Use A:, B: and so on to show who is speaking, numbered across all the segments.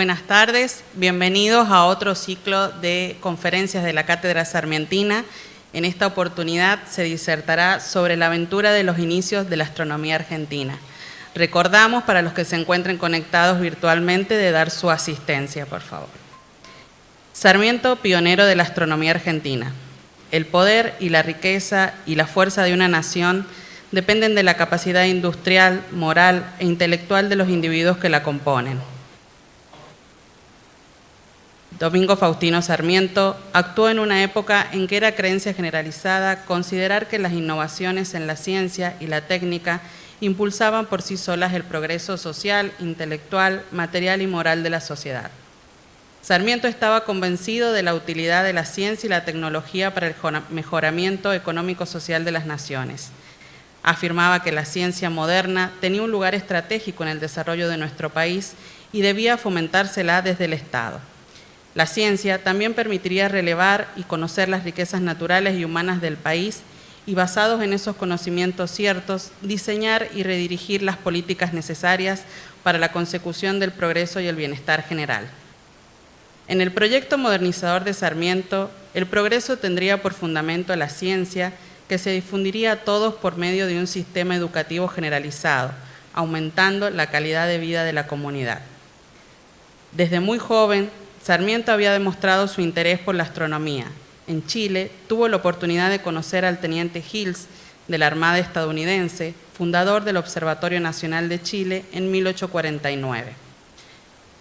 A: Buenas tardes, bienvenidos a otro ciclo de conferencias de la Cátedra Sarmientina. En esta oportunidad se disertará sobre la aventura de los inicios de la astronomía argentina. Recordamos, para los que se encuentren conectados virtualmente, de dar su asistencia, por favor. Sarmiento, pionero de la astronomía argentina. El poder y la riqueza y la fuerza de una nación dependen de la capacidad industrial, moral e intelectual de los individuos que la componen. Domingo Faustino Sarmiento actuó en una época en que era creencia generalizada considerar que las innovaciones en la ciencia y la técnica impulsaban por sí solas el progreso social, intelectual, material y moral de la sociedad. Sarmiento estaba convencido de la utilidad de la ciencia y la tecnología para el mejoramiento económico-social de las naciones. Afirmaba que la ciencia moderna tenía un lugar estratégico en el desarrollo de nuestro país y debía fomentársela desde el Estado. La ciencia también permitiría relevar y conocer las riquezas naturales y humanas del país y, basados en esos conocimientos ciertos, diseñar y redirigir las políticas necesarias para la consecución del progreso y el bienestar general. En el proyecto modernizador de Sarmiento, el progreso tendría por fundamento la ciencia, que se difundiría a todos por medio de un sistema educativo generalizado, aumentando la calidad de vida de la comunidad. Desde muy joven, Sarmiento había demostrado su interés por la astronomía. En Chile, tuvo la oportunidad de conocer al teniente Hills de la Armada estadounidense, fundador del Observatorio Nacional de Chile en 1849.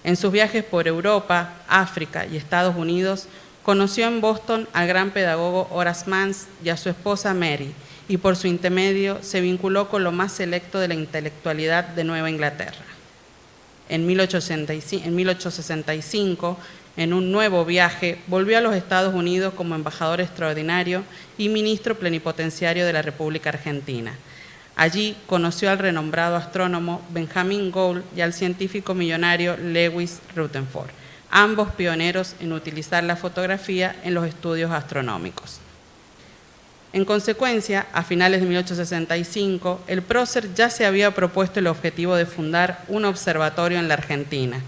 A: En sus viajes por Europa, África y Estados Unidos, conoció en Boston al gran pedagogo Horace Mann y a su esposa Mary, y por su intermedio se vinculó con lo más selecto de la intelectualidad de Nueva Inglaterra. En 1865, en un nuevo viaje, volvió a los Estados Unidos como embajador extraordinario y ministro plenipotenciario de la República Argentina. Allí conoció al renombrado astrónomo Benjamin Gould y al científico millonario Lewis Rutherford, ambos pioneros en utilizar la fotografía en los estudios astronómicos. En consecuencia, a finales de 1865, el prócer ya se había propuesto el objetivo de fundar un observatorio en la Argentina,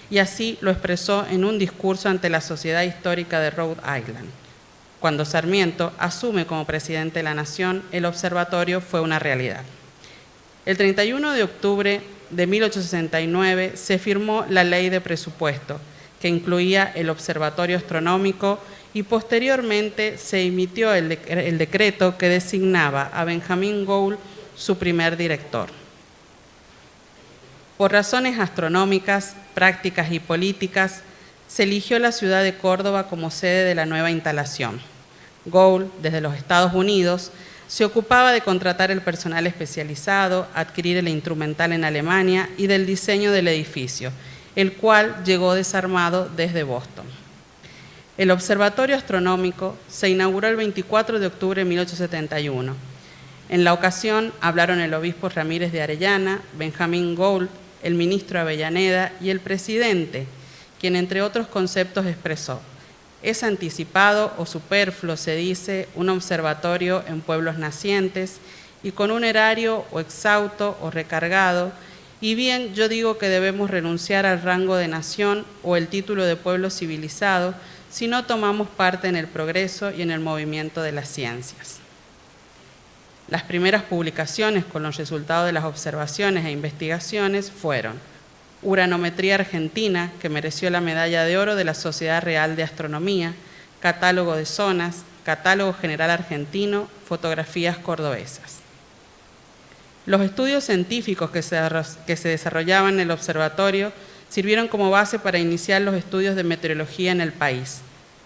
A: y así lo expresó en un discurso ante la Sociedad Histórica de Rhode Island. Cuando Sarmiento asume como presidente de la Nación, el observatorio fue una realidad. El 31 de octubre de 1869 se firmó la Ley de Presupuesto, que incluía el Observatorio Astronómico, y posteriormente se emitió el decreto que designaba a Benjamin Gould su primer director. Por razones astronómicas, prácticas y políticas, se eligió la ciudad de Córdoba como sede de la nueva instalación. Gould, desde los Estados Unidos, se ocupaba de contratar el personal especializado, adquirir el instrumental en Alemania y del diseño del edificio, el cual llegó desarmado desde Boston. El Observatorio Astronómico se inauguró el 24 de octubre de 1871. En la ocasión hablaron el obispo Ramírez de Arellana, Benjamin Gould, el ministro Avellaneda y el presidente, quien entre otros conceptos expresó: es anticipado o superfluo, se dice, un observatorio en pueblos nacientes y con un erario o exhausto o recargado, y bien yo digo que debemos renunciar al rango de nación o el título de pueblo civilizado si no tomamos parte en el progreso y en el movimiento de las ciencias. Las primeras publicaciones con los resultados de las observaciones e investigaciones fueron Uranometría Argentina, que mereció la medalla de oro de la Sociedad Real de Astronomía, Catálogo de Zonas, Catálogo General Argentino, Fotografías Cordobesas. Los estudios científicos que se desarrollaban en el observatorio sirvieron como base para iniciar los estudios de meteorología en el país.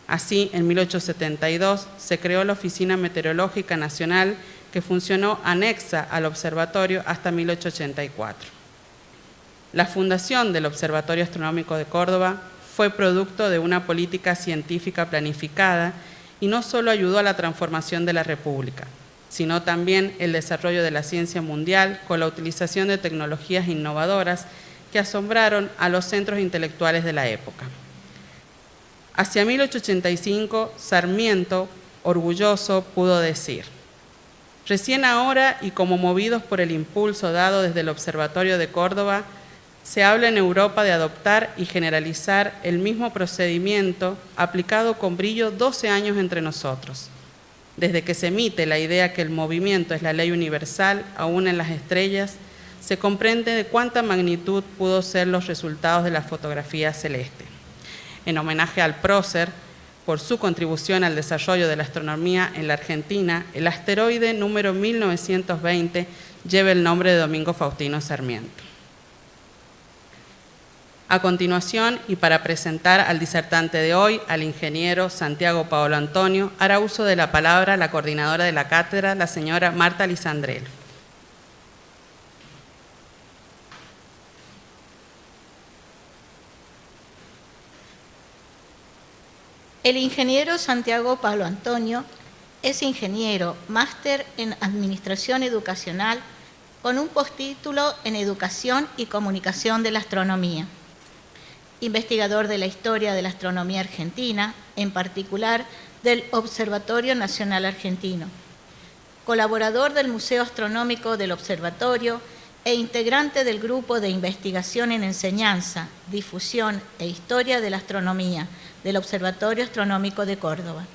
A: Así, en 1872 se creó la Oficina Meteorológica Nacional, que funcionó anexa al observatorio hasta 1884. La fundación del Observatorio Astronómico de Córdoba fue producto de una política científica planificada y no solo ayudó a la transformación de la República, sino también el desarrollo de la ciencia mundial con la utilización de tecnologías innovadoras que asombraron a los centros intelectuales de la época. Hacia 1885, Sarmiento, orgulloso, pudo decir: recién ahora y como movidos por el impulso dado desde el Observatorio de Córdoba, Se habla en Europa de adoptar y generalizar el mismo procedimiento aplicado con brillo 12 años entre nosotros. Desde que se emite la idea que el movimiento es la ley universal, aún en las estrellas, se comprende de cuánta magnitud pudo ser los resultados de la fotografía celeste. En homenaje al prócer, por su contribución al desarrollo de la astronomía en la Argentina, el asteroide número 1920 lleva el nombre de Domingo Faustino Sarmiento. A continuación, y para presentar al disertante de hoy, al ingeniero Santiago Paolo Antonio, hará uso de la palabra la coordinadora de la cátedra, la señora Marta Lisandrel.
B: El ingeniero Santiago Paolo Antonio es ingeniero, máster en Administración Educacional, con un postítulo en Educación y Comunicación de la Astronomía. Investigador de la historia de la astronomía argentina, en particular del Observatorio Nacional Argentino. Colaborador del Museo Astronómico del Observatorio e integrante del Grupo de Investigación en Enseñanza, Difusión e Historia de la Astronomía del Observatorio Astronómico de Córdoba.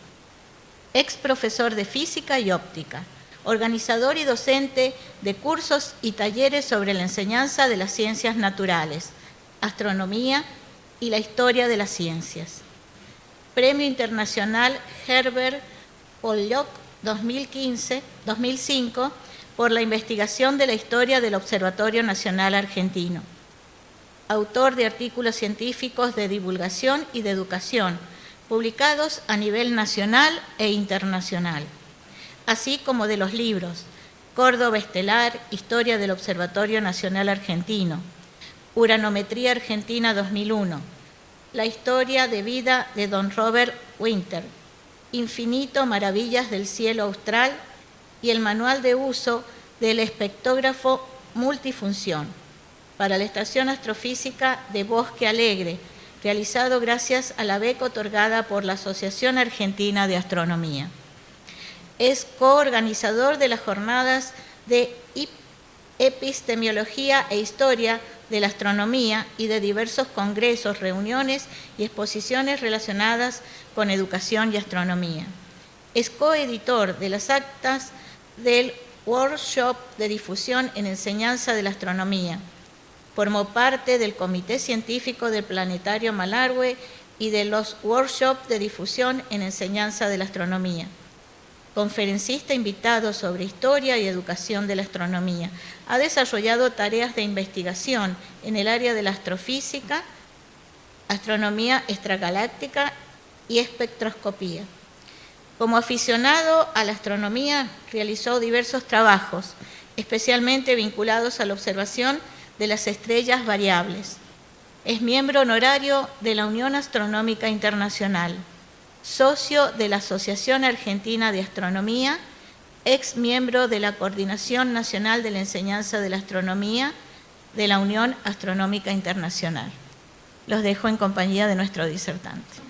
B: Ex profesor de Física y Óptica, organizador y docente de cursos y talleres sobre la enseñanza de las ciencias naturales, astronomía y la historia de las ciencias. Premio Internacional Herbert Pollok 2005 por la investigación de la historia del Observatorio Nacional Argentino. Autor de artículos científicos de divulgación y de educación, publicados a nivel nacional e internacional, así como de los libros Córdoba Estelar, Historia del Observatorio Nacional Argentino, Uranometría Argentina 2001, La historia de vida de don Robert Winter, Infinito Maravillas del Cielo Austral y el Manual de Uso del Espectrógrafo Multifunción para la Estación Astrofísica de Bosque Alegre, realizado gracias a la beca otorgada por la Asociación Argentina de Astronomía. Es coorganizador de las jornadas de Epistemología e Historia de la Astronomía y de diversos congresos, reuniones y exposiciones relacionadas con educación y astronomía. Es coeditor de las actas del Workshop de Difusión en Enseñanza de la Astronomía. Formó parte del Comité Científico del Planetario Malargüe y de los Workshops de Difusión en Enseñanza de la Astronomía. Conferencista invitado sobre historia y educación de la astronomía. Ha desarrollado tareas de investigación en el área de la astrofísica, astronomía extragaláctica y espectroscopía. Como aficionado a la astronomía, realizó diversos trabajos, especialmente vinculados a la observación de las estrellas variables. Es miembro honorario de la Unión Astronómica Internacional, socio de la Asociación Argentina de Astronomía, ex miembro de la Coordinación Nacional de la Enseñanza de la Astronomía de la Unión Astronómica Internacional. Los dejo en compañía de nuestro disertante.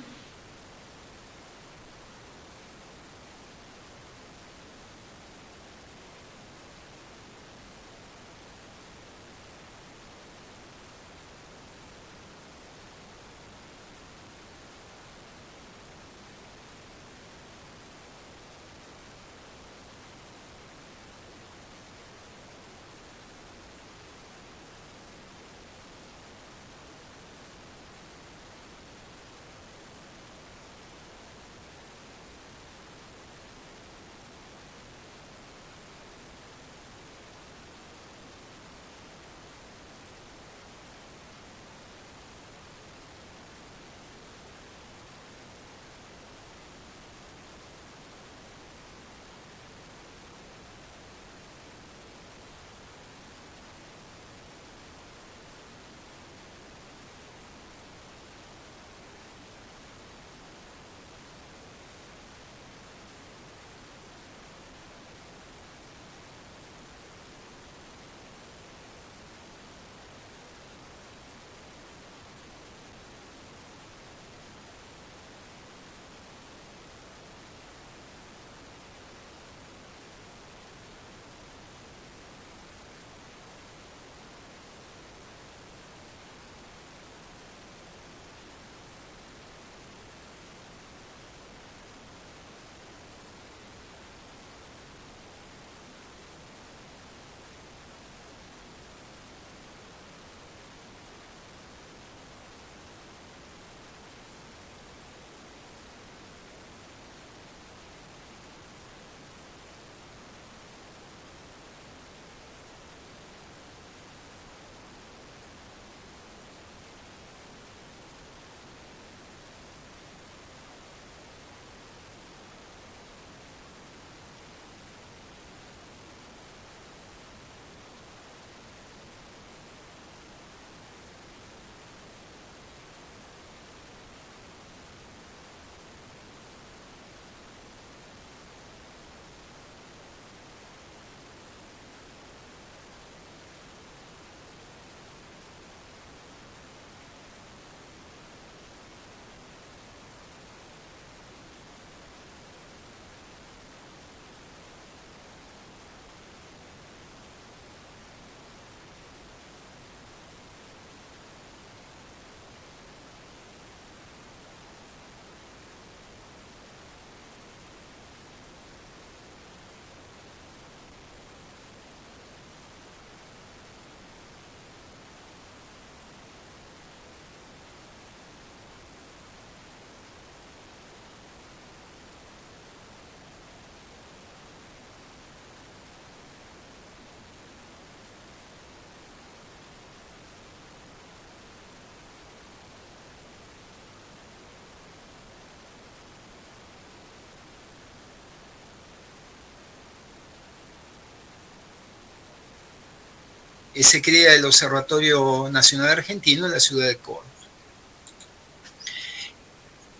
C: se crea el Observatorio Nacional Argentino en la ciudad de Córdoba,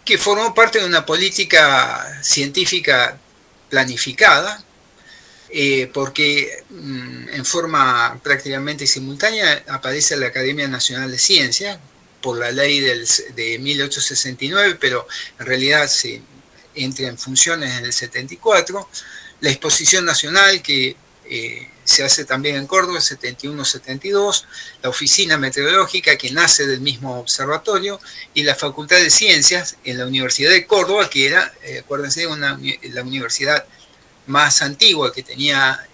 C: que formó parte de una política científica planificada, porque en forma prácticamente simultánea aparece la Academia Nacional de Ciencias por la ley de 1869, pero en realidad se entra en funciones en el 74, la Exposición Nacional que se hace también en Córdoba, 71-72, la Oficina Meteorológica que nace del mismo observatorio y la Facultad de Ciencias en la Universidad de Córdoba, que era, acuérdense, la universidad más antigua que tenía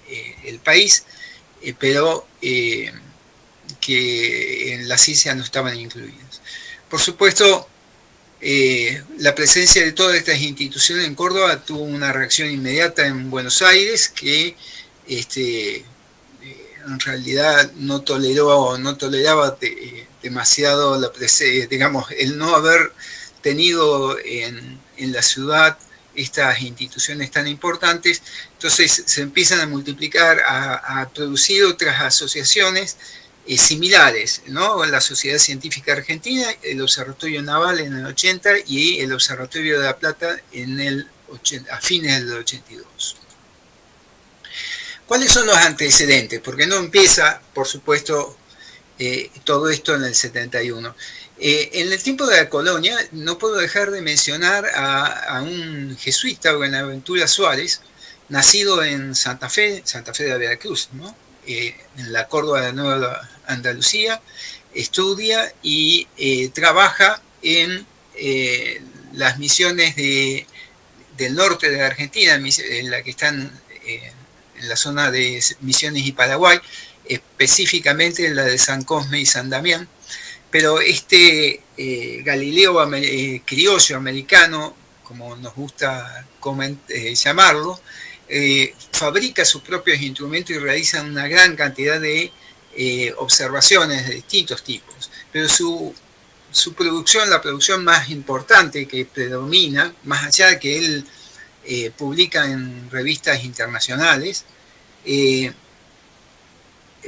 C: el país, pero que en la ciencia no estaban incluidos. Por supuesto, la presencia de todas estas instituciones en Córdoba tuvo una reacción inmediata en Buenos Aires, que en realidad no toleraba demasiado digamos, el no haber tenido en la ciudad estas instituciones tan importantes. Entonces se empiezan a multiplicar, a producir otras asociaciones similares, ¿no? La Sociedad Científica Argentina, el Observatorio Naval en el 80 y el Observatorio de La Plata a fines del 82. ¿Cuáles son los antecedentes? Porque no empieza, por supuesto, todo esto en el 71. En el tiempo de la colonia no puedo dejar de mencionar a un jesuita, Buenaventura Suárez, nacido en Santa Fe de Veracruz, ¿no? En la Córdoba de Nueva Andalucía, estudia y trabaja en las misiones del norte de la Argentina, en la que están en la zona de Misiones y Paraguay, específicamente la de San Cosme y San Damián. Pero Galileo criollo americano, como nos gusta llamarlo, fabrica sus propios instrumentos y realiza una gran cantidad de observaciones de distintos tipos. Pero su producción, la producción más importante que predomina, más allá de que él publica en revistas internacionales,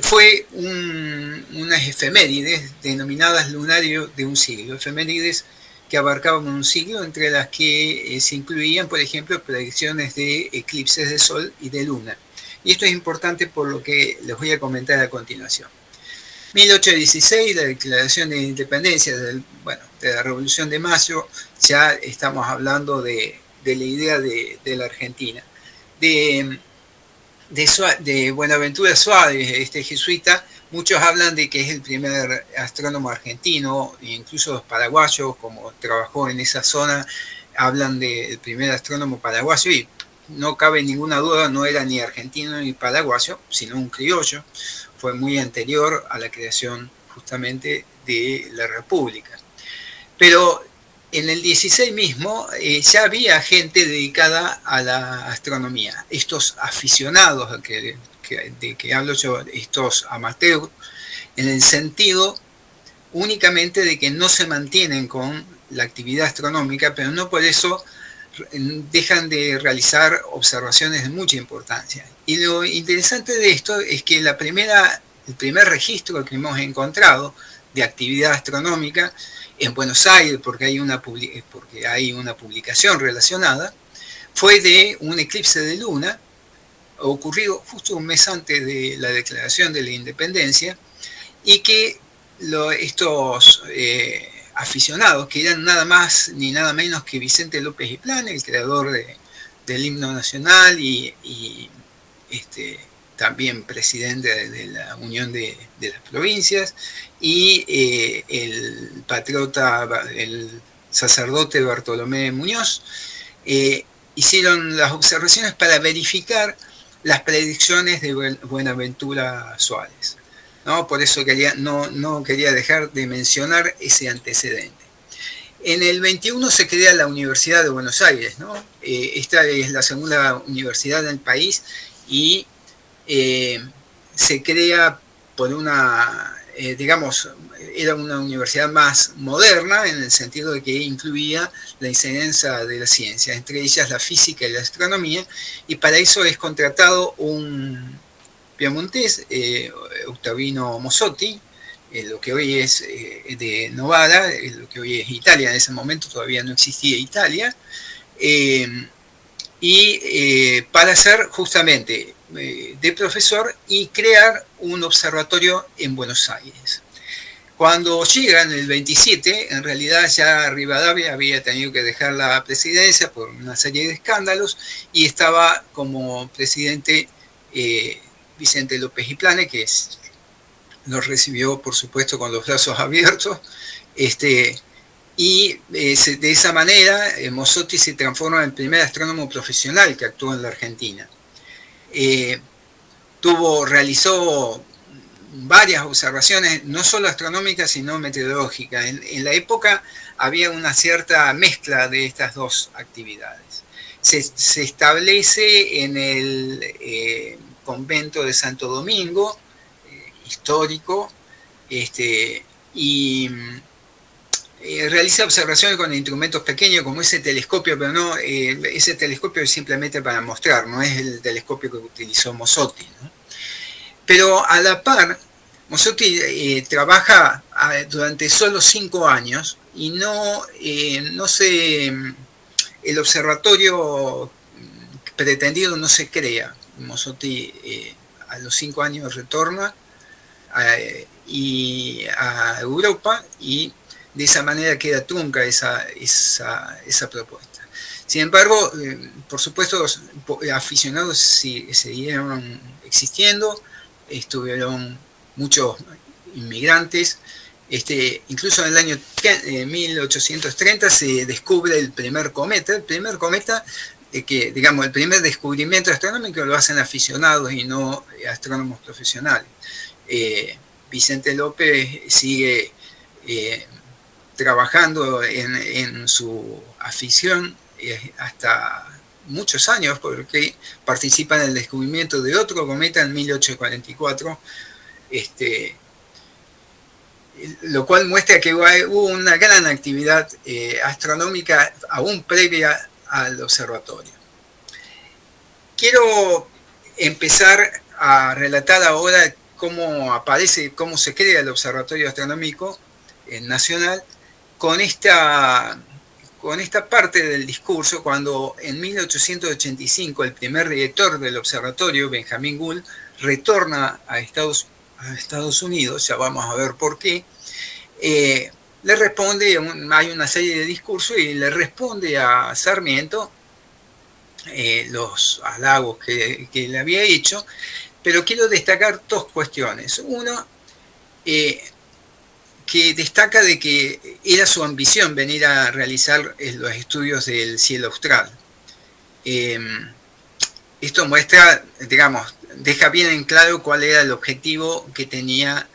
C: fue unas efemérides denominadas lunario de un siglo, efemérides que abarcaban un siglo, entre las que se incluían, por ejemplo, predicciones de eclipses de sol y de luna. Y esto es importante por lo que les voy a comentar a continuación. 1816, la Declaración de Independencia, de la Revolución de Mayo, ya estamos hablando de la idea de la Argentina. De Buenaventura Suárez, este jesuita, muchos hablan de que es el primer astrónomo argentino, e incluso los paraguayos, como trabajó en esa zona, hablan del primer astrónomo paraguayo, y no cabe ninguna duda, no era ni argentino ni paraguayo, sino un criollo. Fue muy anterior a la creación justamente de la República. Pero en el 16 mismo ya había gente dedicada a la astronomía. Estos aficionados de que hablo yo, estos amateurs, en el sentido únicamente de que no se mantienen con la actividad astronómica, pero no por eso dejan de realizar observaciones de mucha importancia. Y lo interesante de esto es que el primer registro que hemos encontrado de actividad astronómica en Buenos Aires, porque hay una publicación relacionada, fue de un eclipse de luna ocurrido justo un mes antes de la declaración de la independencia, y que estos aficionados, que eran nada más ni nada menos que Vicente López y Plan, el creador del himno nacional y también presidente de la Unión de las Provincias, y el patriota, el sacerdote Bartolomé Muñoz, hicieron las observaciones para verificar las predicciones de Buenaventura Suárez, ¿no? Por eso no quería dejar de mencionar ese antecedente. En el 21 se crea la Universidad de Buenos Aires, ¿no? Esta es la segunda universidad del país y se crea por era una universidad más moderna en el sentido de que incluía la enseñanza de la ciencia, entre ellas la física y la astronomía, y para eso es contratado un piamontés, Ottavino Mossotti, lo que hoy es de Novara, lo que hoy es Italia. En ese momento todavía no existía Italia, para ser justamente de profesor y crear un observatorio en Buenos Aires. Cuando llegan el 27, en realidad ya Rivadavia había tenido que dejar la presidencia por una serie de escándalos y estaba como presidente Vicente López y Plane, que lo recibió, por supuesto, con los brazos abiertos. Y de esa manera Mossotti se transforma en el primer astrónomo profesional que actuó en la Argentina. Realizó varias observaciones, no solo astronómicas, sino meteorológicas. En la época había una cierta mezcla de estas dos actividades. Se establece en el convento de Santo Domingo, histórico, y realiza observaciones con instrumentos pequeños como ese telescopio, pero no, ese telescopio es simplemente para mostrar, no es el telescopio que utilizó Mossotti, ¿no? Pero a la par, Mossotti trabaja durante solo 5 años y el observatorio pretendido no se crea. Mossotti a los 5 años retorna a Europa y de esa manera queda trunca esa propuesta. Sin embargo, por supuesto, aficionados siguieron existiendo, estuvieron muchos inmigrantes. Incluso en el año 1830 se descubre el primer cometa. El primer cometa, el primer descubrimiento astronómico lo hacen aficionados y no astrónomos profesionales. Vicente López sigue trabajando en su afición hasta muchos años, porque participa en el descubrimiento de otro cometa en 1844, lo cual muestra que hubo una gran actividad astronómica aún previa al observatorio. Quiero empezar a relatar ahora cómo se crea el Observatorio Astronómico Nacional con esta parte del discurso, cuando en 1885 el primer director del observatorio, Benjamin Gould, retorna a Estados Unidos, ya vamos a ver por qué. Le responde, hay una serie de discursos y le responde a Sarmiento los halagos que le había hecho, pero quiero destacar dos cuestiones. Uno, que destaca de que era su ambición venir a realizar los estudios del cielo austral. Esto muestra, deja bien en claro cuál era el objetivo que tenía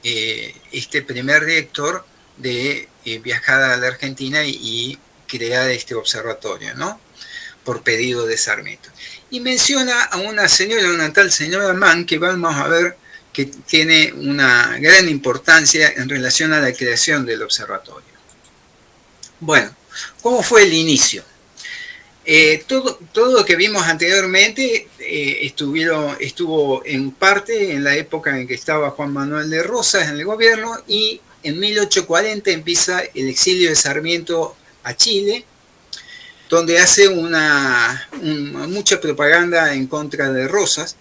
C: este primer director de viajar a la Argentina y crear este observatorio, ¿no? Por pedido de Sarmiento. Y menciona a una tal señora Mann, que vamos a ver que tiene una gran importancia en relación a la creación del observatorio. Bueno, ¿cómo fue el inicio? Todo lo que vimos anteriormente estuvo en parte en la época en que estaba Juan Manuel de Rosas en el gobierno, y en 1840 empieza el exilio de Sarmiento a Chile, donde hace mucha propaganda en contra de Rosas,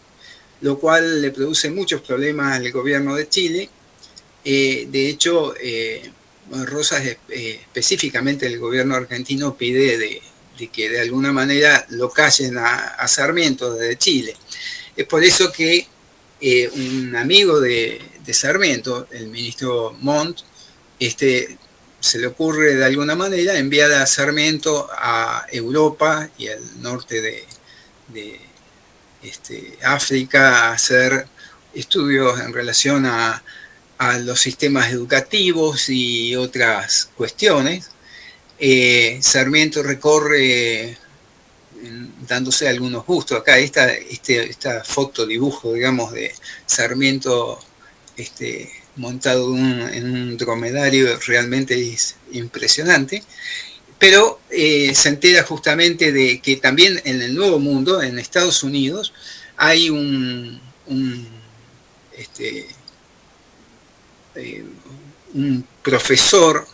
C: lo cual le produce muchos problemas al gobierno de Chile. De hecho, Rosas, específicamente el gobierno argentino, pide de que de alguna manera lo callen a Sarmiento desde Chile. Es por eso que un amigo de Sarmiento, el ministro Montt, se le ocurre de alguna manera enviar a Sarmiento a Europa y al norte de África a hacer estudios en relación a los sistemas educativos y otras cuestiones. Sarmiento recorre dándose algunos gustos. Acá esta foto dibujo, de Sarmiento montado en un dromedario, realmente es impresionante. Pero se entera justamente de que también en el Nuevo Mundo, en Estados Unidos, hay un un profesor,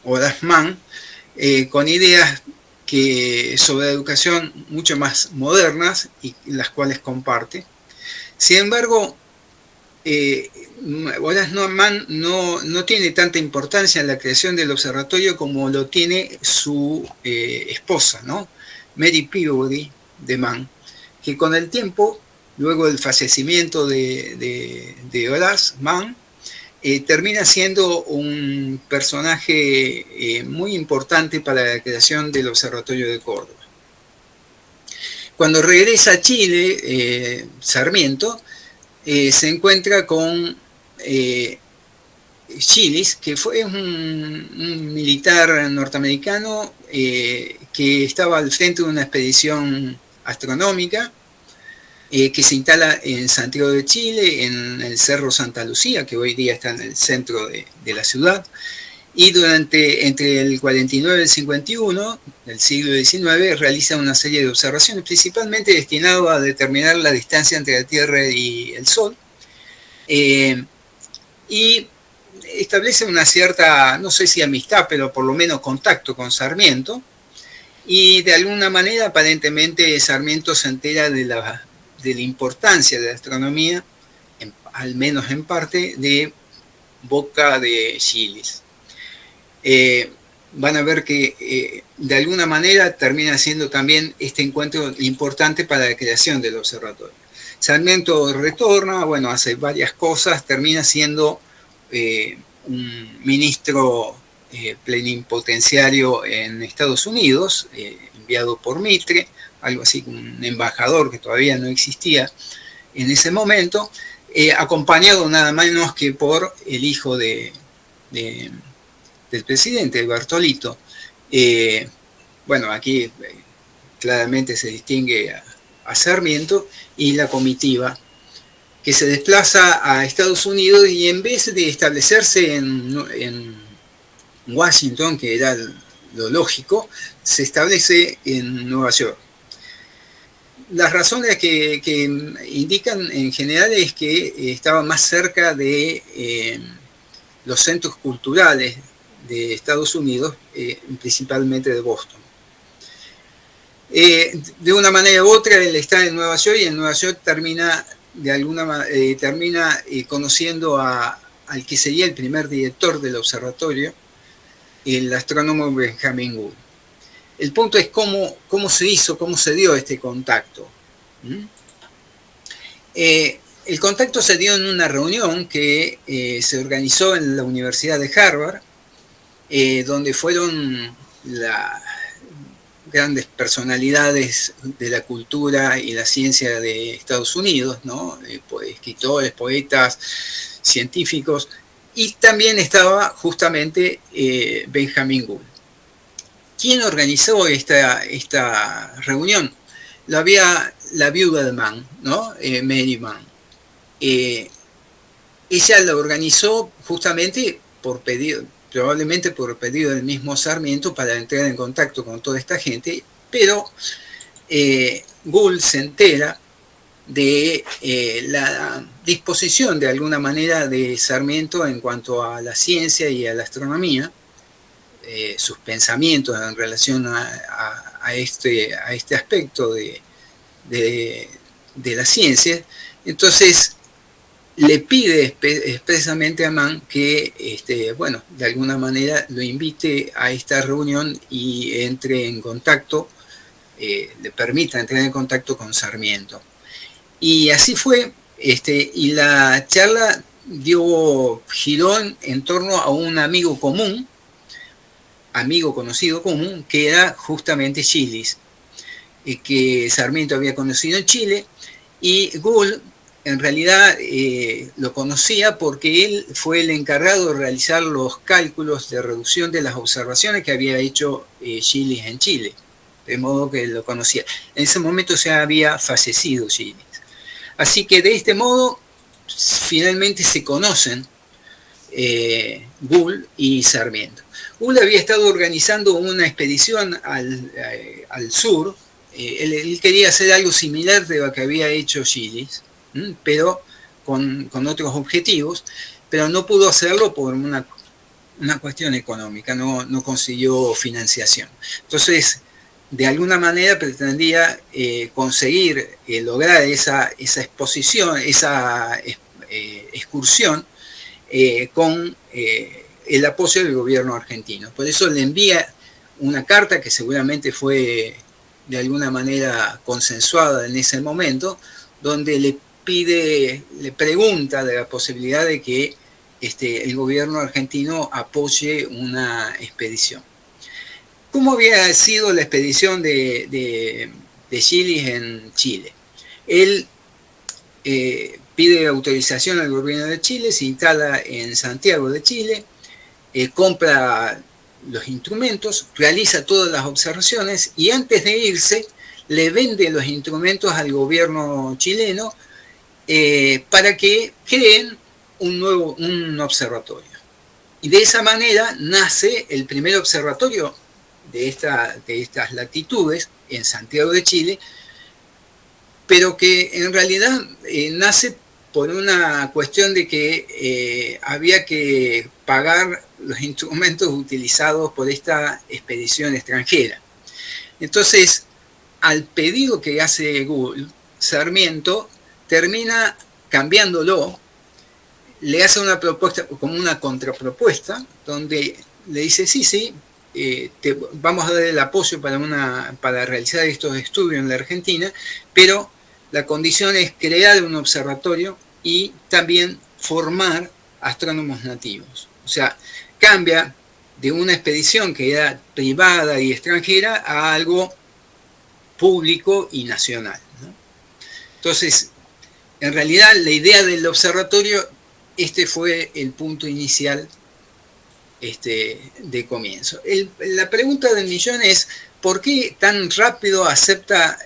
C: Horace Mann, con ideas sobre educación mucho más modernas y las cuales comparte. Sin embargo, Horace Mann no tiene tanta importancia en la creación del observatorio como lo tiene su esposa, ¿no? Mary Peabody de Mann, que con el tiempo, luego del fallecimiento de Horace Mann, termina siendo un personaje muy importante para la creación del Observatorio de Córdoba. Cuando regresa a Chile, Sarmiento se encuentra con Gillis, que fue un militar norteamericano que estaba al frente de una expedición astronómica que se instala en Santiago de Chile, en el Cerro Santa Lucía, que hoy día está en el centro de la ciudad, y entre el 49 y el 51 del siglo XIX realiza una serie de observaciones, principalmente destinado a determinar la distancia entre la Tierra y el Sol, y establece una cierta, no sé si amistad, pero por lo menos contacto con Sarmiento, y de alguna manera aparentemente Sarmiento se entera de la importancia de la astronomía, al menos en parte, de boca de Gillis. Van a ver que de alguna manera termina siendo también este encuentro importante para la creación del observatorio. Sarmiento retorna, bueno, hace varias cosas, termina siendo un ministro plenipotenciario en Estados Unidos, enviado por Mitre, algo así como un embajador que todavía no existía en ese momento, acompañado nada menos que por el hijo del presidente, Bartolito. Bueno, aquí claramente se distingue a Sarmiento y la comitiva, que se desplaza a Estados Unidos y en vez de establecerse en Washington, que era lo lógico, se establece en Nueva York. Las razones que indican en general es que estaba más cerca de los centros culturales de Estados Unidos, principalmente de Boston. De una manera u otra, él está en Nueva York y en Nueva York termina conociendo al que sería el primer director del observatorio, el astrónomo Benjamin Gould. El punto es cómo se dio este contacto. El contacto se dio en una reunión que se organizó en la Universidad de Harvard, donde fueron las grandes personalidades de la cultura y la ciencia de Estados Unidos, ¿no? Escritores, poetas, científicos, y también estaba justamente Benjamin Gould. ¿Quién organizó esta reunión? La viuda de Mann, ¿no? Mary Mann. Ella la organizó justamente probablemente por pedido del mismo Sarmiento, para entrar en contacto con toda esta gente, pero Gould se entera de la disposición de alguna manera de Sarmiento en cuanto a la ciencia y a la astronomía, sus pensamientos en relación a este aspecto de la ciencia. Entonces le pide expresamente a Mann que, de alguna manera lo invite a esta reunión y entre en contacto, le permita entrar en contacto con Sarmiento. Y así fue, y la charla giró en torno a un amigo conocido común, que era justamente Gillis, que Sarmiento había conocido en Chile, y Gould en realidad lo conocía porque él fue el encargado de realizar los cálculos de reducción de las observaciones que había hecho Gillis en Chile, de modo que lo conocía. En ese momento ya había fallecido Gillis. Así que de este modo finalmente se conocen Gould y Sarmiento. Gould había estado organizando una expedición al sur. Él quería hacer algo similar de lo que había hecho Gillis, pero con otros objetivos, pero no pudo hacerlo por una cuestión económica, no consiguió financiación. Entonces, de alguna manera pretendía conseguir lograr esa exposición, esa excursión con el apoyo del gobierno argentino. Por eso le envía una carta que seguramente fue de alguna manera consensuada en ese momento, donde le pregunta de la posibilidad de que el gobierno argentino apoye una expedición. ¿Cómo había sido la expedición de Gillis en Chile? Él pide autorización al gobierno de Chile, se instala en Santiago de Chile, compra los instrumentos, realiza todas las observaciones y antes de irse le vende los instrumentos al gobierno chileno para que creen un observatorio. Y de esa manera nace el primer observatorio de estas latitudes en Santiago de Chile, pero que en realidad nace por una cuestión de que había que pagar los instrumentos utilizados por esta expedición extranjera. Entonces, al pedido que hace Gould, Sarmiento termina cambiándolo, le hace una propuesta como una contrapropuesta, donde le dice, sí, vamos a dar el apoyo para realizar estos estudios en la Argentina, pero la condición es crear un observatorio y también formar astrónomos nativos. O sea, cambia de una expedición que era privada y extranjera a algo público y nacional, ¿no? Entonces, en realidad, la idea del observatorio, fue el punto inicial de comienzo. La pregunta del millón es, ¿por qué tan rápido acepta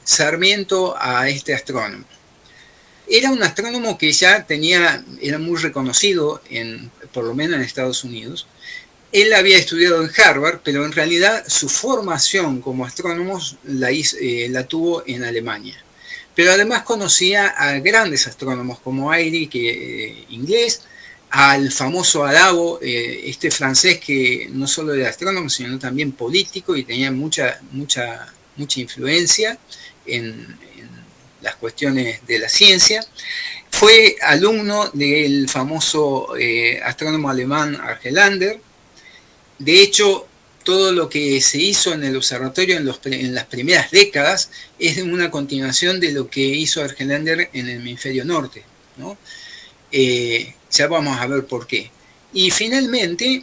C: Sarmiento a este astrónomo? Era un astrónomo que ya era muy reconocido, por lo menos en Estados Unidos. Él había estudiado en Harvard, pero en realidad su formación como astrónomo la tuvo en Alemania. Pero además conocía a grandes astrónomos como Airy, inglés, al famoso Arago, francés que no solo era astrónomo, sino también político y tenía mucha influencia en las cuestiones de la ciencia. Fue alumno del famoso astrónomo alemán Argelander. De hecho, todo lo que se hizo en el observatorio en las primeras décadas es una continuación de lo que hizo Argelander en el hemisferio norte, ¿no? Ya vamos a ver por qué. Y finalmente,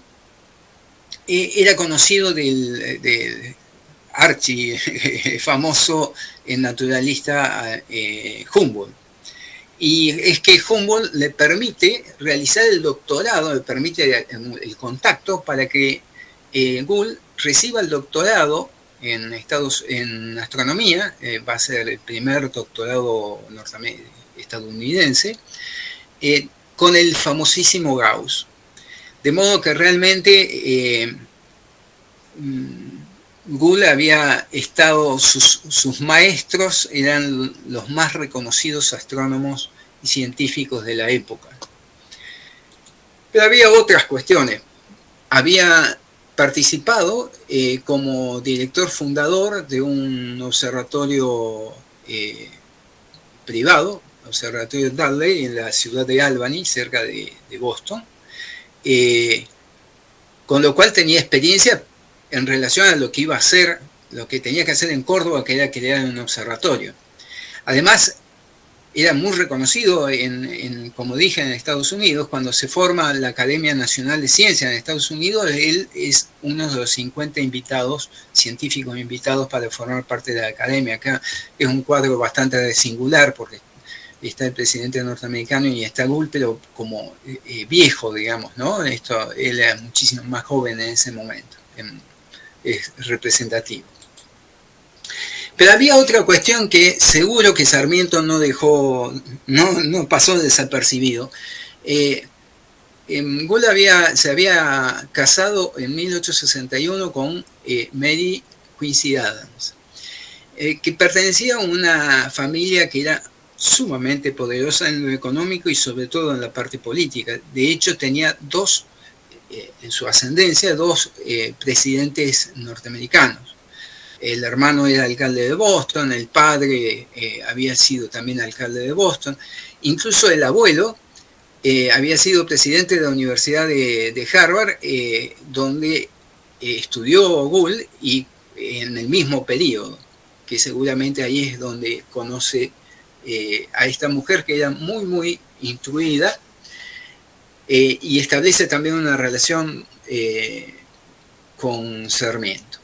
C: era conocido del archi famoso naturalista Humboldt. Y es que Humboldt le permite realizar el doctorado, le permite el contacto para que Gould reciba el doctorado en astronomía, va a ser el primer doctorado estadounidense, con el famosísimo Gauss. De modo que realmente Gould había estado, sus maestros eran los más reconocidos astrónomos y científicos de la época. Pero había otras cuestiones. Había participado como director fundador de un observatorio privado, Observatorio Dudley, en la ciudad de Albany, cerca de Boston, con lo cual tenía experiencia en relación a lo que iba a hacer, lo que tenía que hacer en Córdoba, que era crear un observatorio. Además, era muy reconocido, como dije, en Estados Unidos. Cuando se forma la Academia Nacional de Ciencias en Estados Unidos, él es uno de los 50 científicos invitados para formar parte de la academia. Acá es un cuadro bastante singular, porque está el presidente norteamericano y está Gould, pero como viejo, digamos, ¿no? Él era muchísimo más joven en ese momento. Es representativo. Pero había otra cuestión que seguro que Sarmiento no pasó desapercibido. Gould se había casado en 1861 con Mary Quincy Adams, que pertenecía a una familia que era sumamente poderosa en lo económico y sobre todo en la parte política. De hecho, tenía en su ascendencia, dos presidentes norteamericanos. El hermano era alcalde de Boston, el padre había sido también alcalde de Boston, incluso el abuelo había sido presidente de la Universidad de Harvard, donde estudió Gould, y en el mismo periodo, que seguramente ahí es donde conoce a esta mujer que era muy, muy instruida, y establece también una relación con Sarmiento.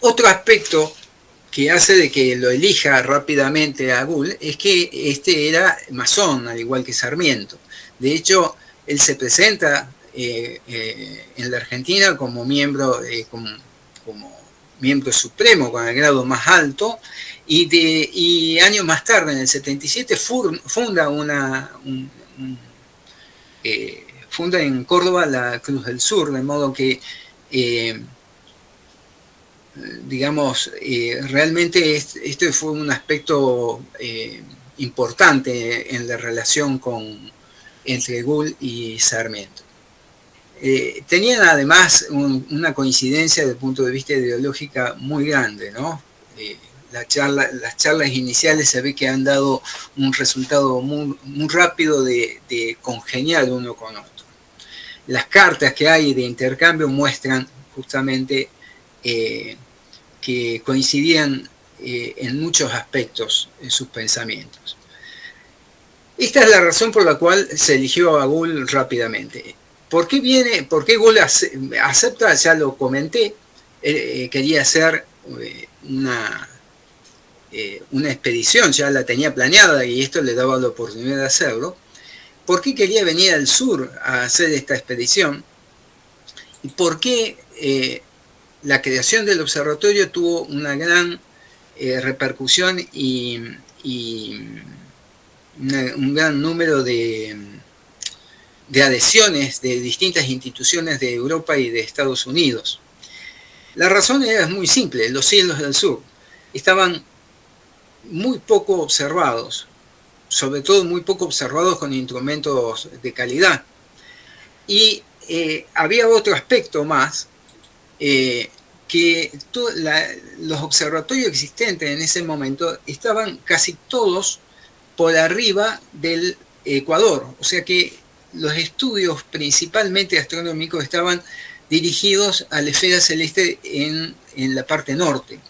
C: Otro aspecto que hace de que lo elija rápidamente a Gould es que este era masón, al igual que Sarmiento. De hecho, él se presenta en la Argentina como miembro, como miembro supremo con el grado más alto, y años más tarde, en el 77, funda funda en Córdoba la Cruz del Sur, de modo que digamos, realmente este fue un aspecto importante en la relación entre Gould y Sarmiento. Tenían además una coincidencia desde el punto de vista ideológico muy grande, ¿no? Las charlas iniciales se ve que han dado un resultado muy, muy rápido de congeniar uno con otro. Las cartas que hay de intercambio muestran justamente que coincidían en muchos aspectos en sus pensamientos. Esta es la razón por la cual se eligió a Gould rápidamente. ¿Por qué Gould acepta? Ya lo comenté, quería hacer una expedición, ya la tenía planeada y esto le daba la oportunidad de hacerlo. ¿Por qué quería venir al sur a hacer esta expedición? ¿Y por qué la creación del observatorio tuvo una gran repercusión y un gran número de adhesiones de distintas instituciones de Europa y de Estados Unidos? La razón era muy simple: los cielos del sur estaban muy poco observados, sobre todo muy poco observados con instrumentos de calidad. Y había otro aspecto más, que los observatorios existentes en ese momento estaban casi todos por arriba del Ecuador, o sea que los estudios principalmente astronómicos estaban dirigidos a la esfera celeste en la parte norte.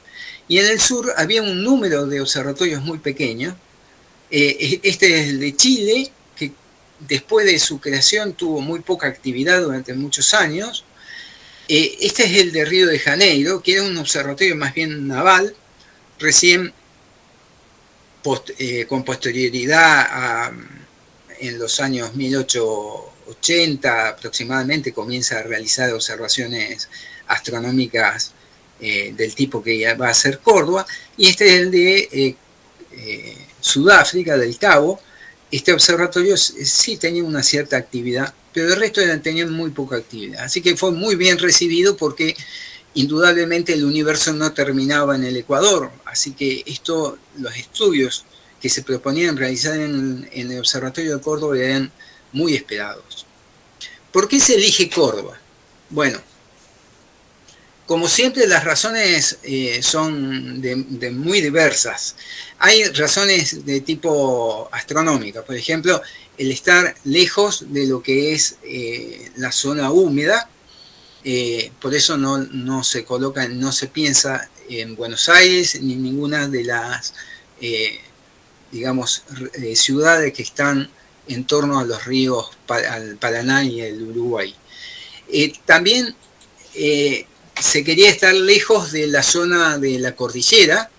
C: Y en el sur había un número de observatorios muy pequeño. Este es el de Chile, que después de su creación tuvo muy poca actividad durante muchos años. Este es el de Río de Janeiro, que era un observatorio más bien naval, recién con posterioridad en los años 1880 aproximadamente comienza a realizar observaciones astronómicas del tipo que ya va a ser Córdoba, y este es el de Sudáfrica, del Cabo. Este observatorio sí tenía una cierta actividad, pero el resto tenían muy poca actividad. Así que fue muy bien recibido porque indudablemente el universo no terminaba en el Ecuador. Así que los estudios que se proponían realizar en el Observatorio de Córdoba eran muy esperados. ¿Por qué se elige Córdoba? Bueno, como siempre, las razones son de muy diversas. Hay razones de tipo astronómica, por ejemplo, el estar lejos de lo que es la zona húmeda, por eso no se coloca, no se piensa en Buenos Aires ni en ninguna de las, digamos, ciudades que están en torno a los ríos, al Paraná y el Uruguay. También se quería estar lejos de la zona de la cordillera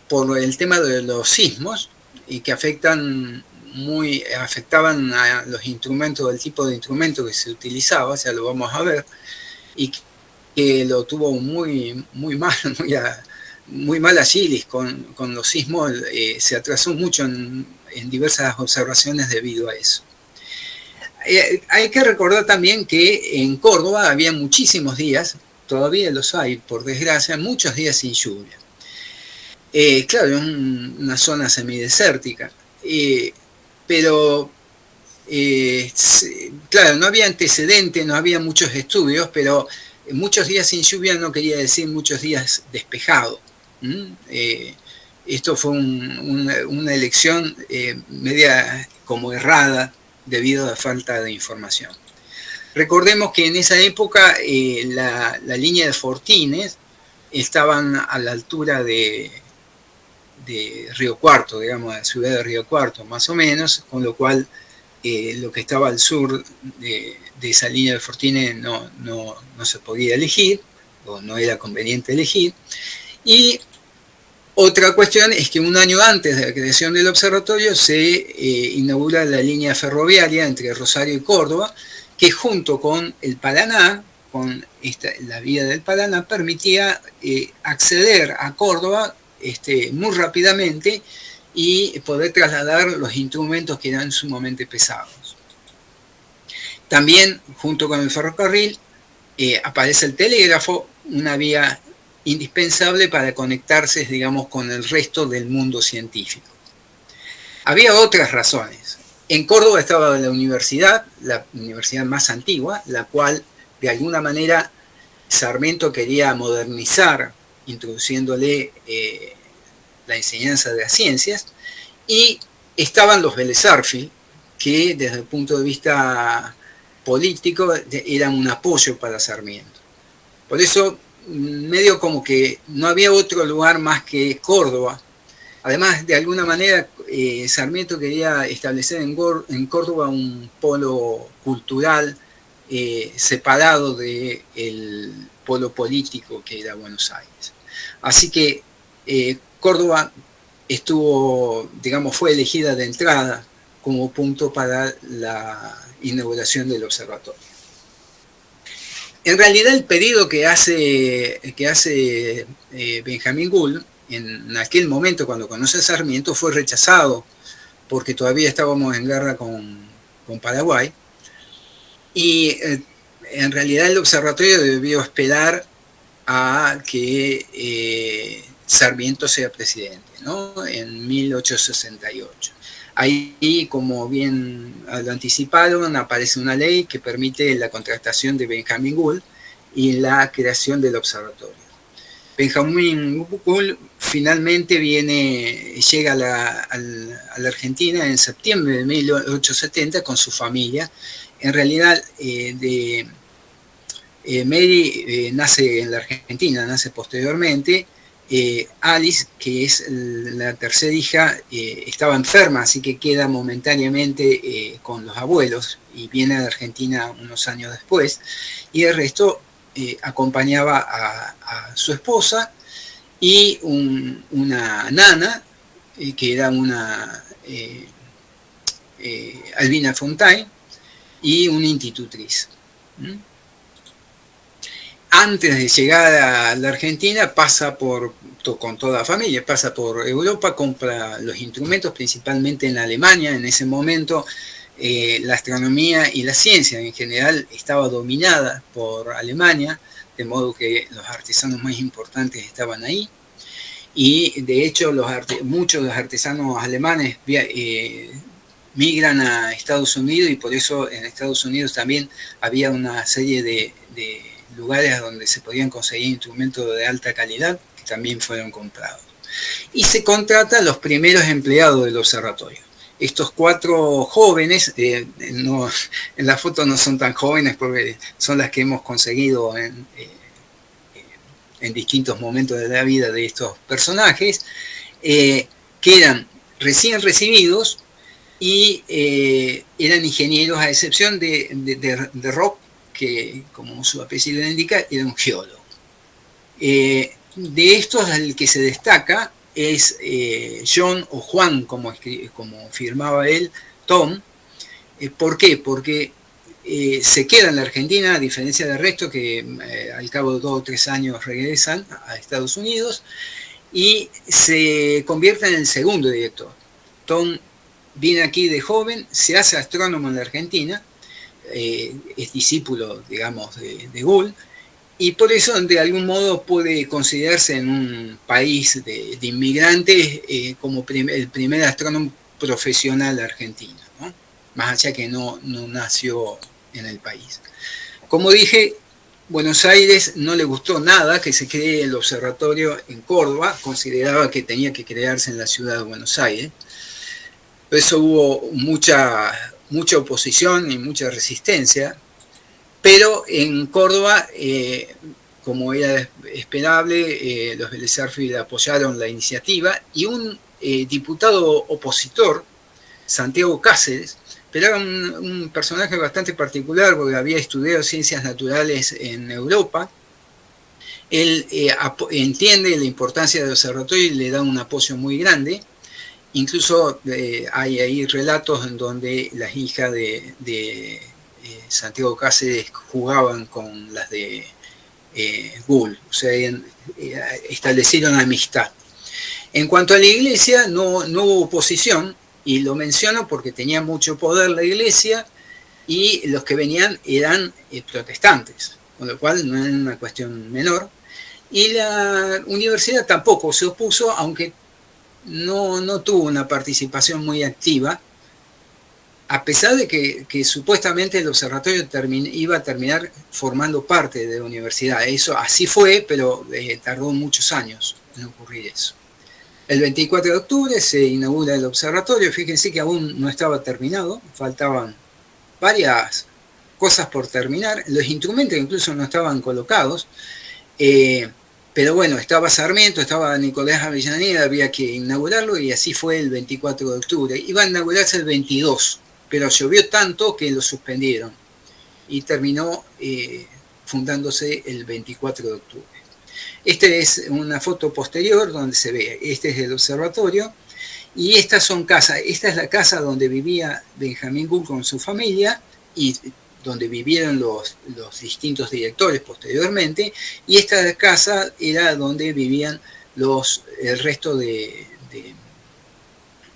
C: por el tema de los sismos que afectaban a los instrumentos, del tipo de instrumento que se utilizaba, ya lo vamos a ver, y que lo tuvo muy mal, muy mal a Gilis con los sismos. Se atrasó mucho en diversas observaciones debido a eso. Hay que recordar también que en Córdoba había muchísimos días, todavía los hay, por desgracia, muchos días sin lluvia. Claro, es una zona semidesértica, pero claro, no había antecedentes, no había muchos estudios, pero muchos días sin lluvia no quería decir muchos días despejado. Esto fue una elección media como errada debido a la falta de información. Recordemos que en esa época la línea de Fortines estaban a la altura de Río Cuarto, digamos, la ciudad de Río Cuarto, más o menos, con lo cual lo que estaba al sur de esa línea de Fortines no se podía elegir, o no era conveniente elegir. Y otra cuestión es que un año antes de la creación del observatorio se inaugura la línea ferroviaria entre Rosario y Córdoba, que junto con el Paraná, con la vía del Paraná, permitía acceder a Córdoba muy rápidamente y poder trasladar los instrumentos que eran sumamente pesados. También, junto con el ferrocarril, aparece el telégrafo, una vía indispensable para conectarse, digamos, con el resto del mundo científico. Había otras razones. En Córdoba estaba la universidad más antigua, la cual de alguna manera Sarmiento quería modernizar, introduciéndole la enseñanza de las ciencias, y estaban los Vélez Sarsfield, que desde el punto de vista político eran un apoyo para Sarmiento. Por eso, medio como que no había otro lugar más que Córdoba. Además, de alguna manera, Sarmiento quería establecer en Córdoba un polo cultural separado del polo político que era Buenos Aires. Así que Córdoba fue elegida de entrada como punto para la inauguración del observatorio. En realidad, el pedido que hace Benjamín Gould en aquel momento, cuando conoce a Sarmiento, fue rechazado porque todavía estábamos en guerra con Paraguay, y en realidad el observatorio debió esperar a que Sarmiento sea presidente, ¿no? En 1868. Ahí, como bien lo anticiparon, aparece una ley que permite la contratación de Benjamín Gould y la creación del observatorio. Benjamín Gould finalmente llega a la Argentina en septiembre de 1870 con su familia. En realidad, Mary nace en la Argentina, nace posteriormente. Alice, que es la tercera hija, estaba enferma, así que queda momentáneamente con los abuelos y viene a la Argentina unos años después, y el resto acompañaba a su esposa y una nana, que era una Albina Fontaine, y una institutriz. Antes de llegar a la Argentina pasa con toda la familia, pasa por Europa, compra los instrumentos, principalmente en Alemania. En ese momento la astronomía y la ciencia en general estaba dominada por Alemania, de modo que los artesanos más importantes estaban ahí. Y de hecho muchos de los artesanos alemanes migran a Estados Unidos, y por eso en Estados Unidos también había una serie de lugares donde se podían conseguir instrumentos de alta calidad que también fueron comprados. Y se contratan los primeros empleados del observatorio. Estos 4 jóvenes, en la foto no son tan jóvenes porque son las que hemos conseguido en distintos momentos de la vida de estos personajes, que eran recién recibidos y eran ingenieros, a excepción de Rock, que, como su apellido indica, era un geólogo. De estos, el que se destaca es John, o Juan, como firmaba él, Tom. ¿Por qué? Porque se queda en la Argentina, a diferencia del resto, que al cabo de 2 o 3 años regresan a Estados Unidos, y se convierte en el segundo director. Tom viene aquí de joven, se hace astrónomo en la Argentina, es discípulo, digamos, de Gould, y por eso de algún modo puede considerarse en un país de inmigrantes como el primer astrónomo profesional argentino, ¿no? Más allá que no nació en el país. Como dije, Buenos Aires no le gustó nada que se cree el observatorio en Córdoba, consideraba que tenía que crearse en la ciudad de Buenos Aires. Por eso hubo mucha oposición y mucha resistencia, pero en Córdoba, como era esperable, los Vélez Sarsfield apoyaron la iniciativa y un diputado opositor, Santiago Cáceres, pero era un personaje bastante particular porque había estudiado ciencias naturales en Europa. Él entiende la importancia del observatorio y le da un apoyo muy grande. Incluso hay ahí relatos en donde las hijas de Santiago Cáceres jugaban con las de Gould, o sea, establecieron amistad. En cuanto a la iglesia, no hubo oposición, y lo menciono porque tenía mucho poder la iglesia y los que venían eran protestantes, con lo cual no era una cuestión menor. Y la universidad tampoco se opuso, aunque no tuvo una participación muy activa, a pesar de que supuestamente el observatorio iba a terminar formando parte de la universidad. Eso así fue, pero tardó muchos años en ocurrir eso. El 24 de octubre se inaugura el observatorio. Fíjense que aún no estaba terminado, faltaban varias cosas por terminar. Los instrumentos incluso no estaban colocados, pero bueno, estaba Sarmiento, estaba Nicolás Avellaneda, había que inaugurarlo, y así fue el 24 de octubre. Iba a inaugurarse el 22, pero llovió tanto que lo suspendieron y terminó fundándose el 24 de octubre. Esta es una foto posterior donde se ve, este es el observatorio, y estas son casas. Esta es la casa donde vivía Benjamín Gould con su familia y donde vivieron los distintos directores posteriormente, y esta casa era donde vivían el resto de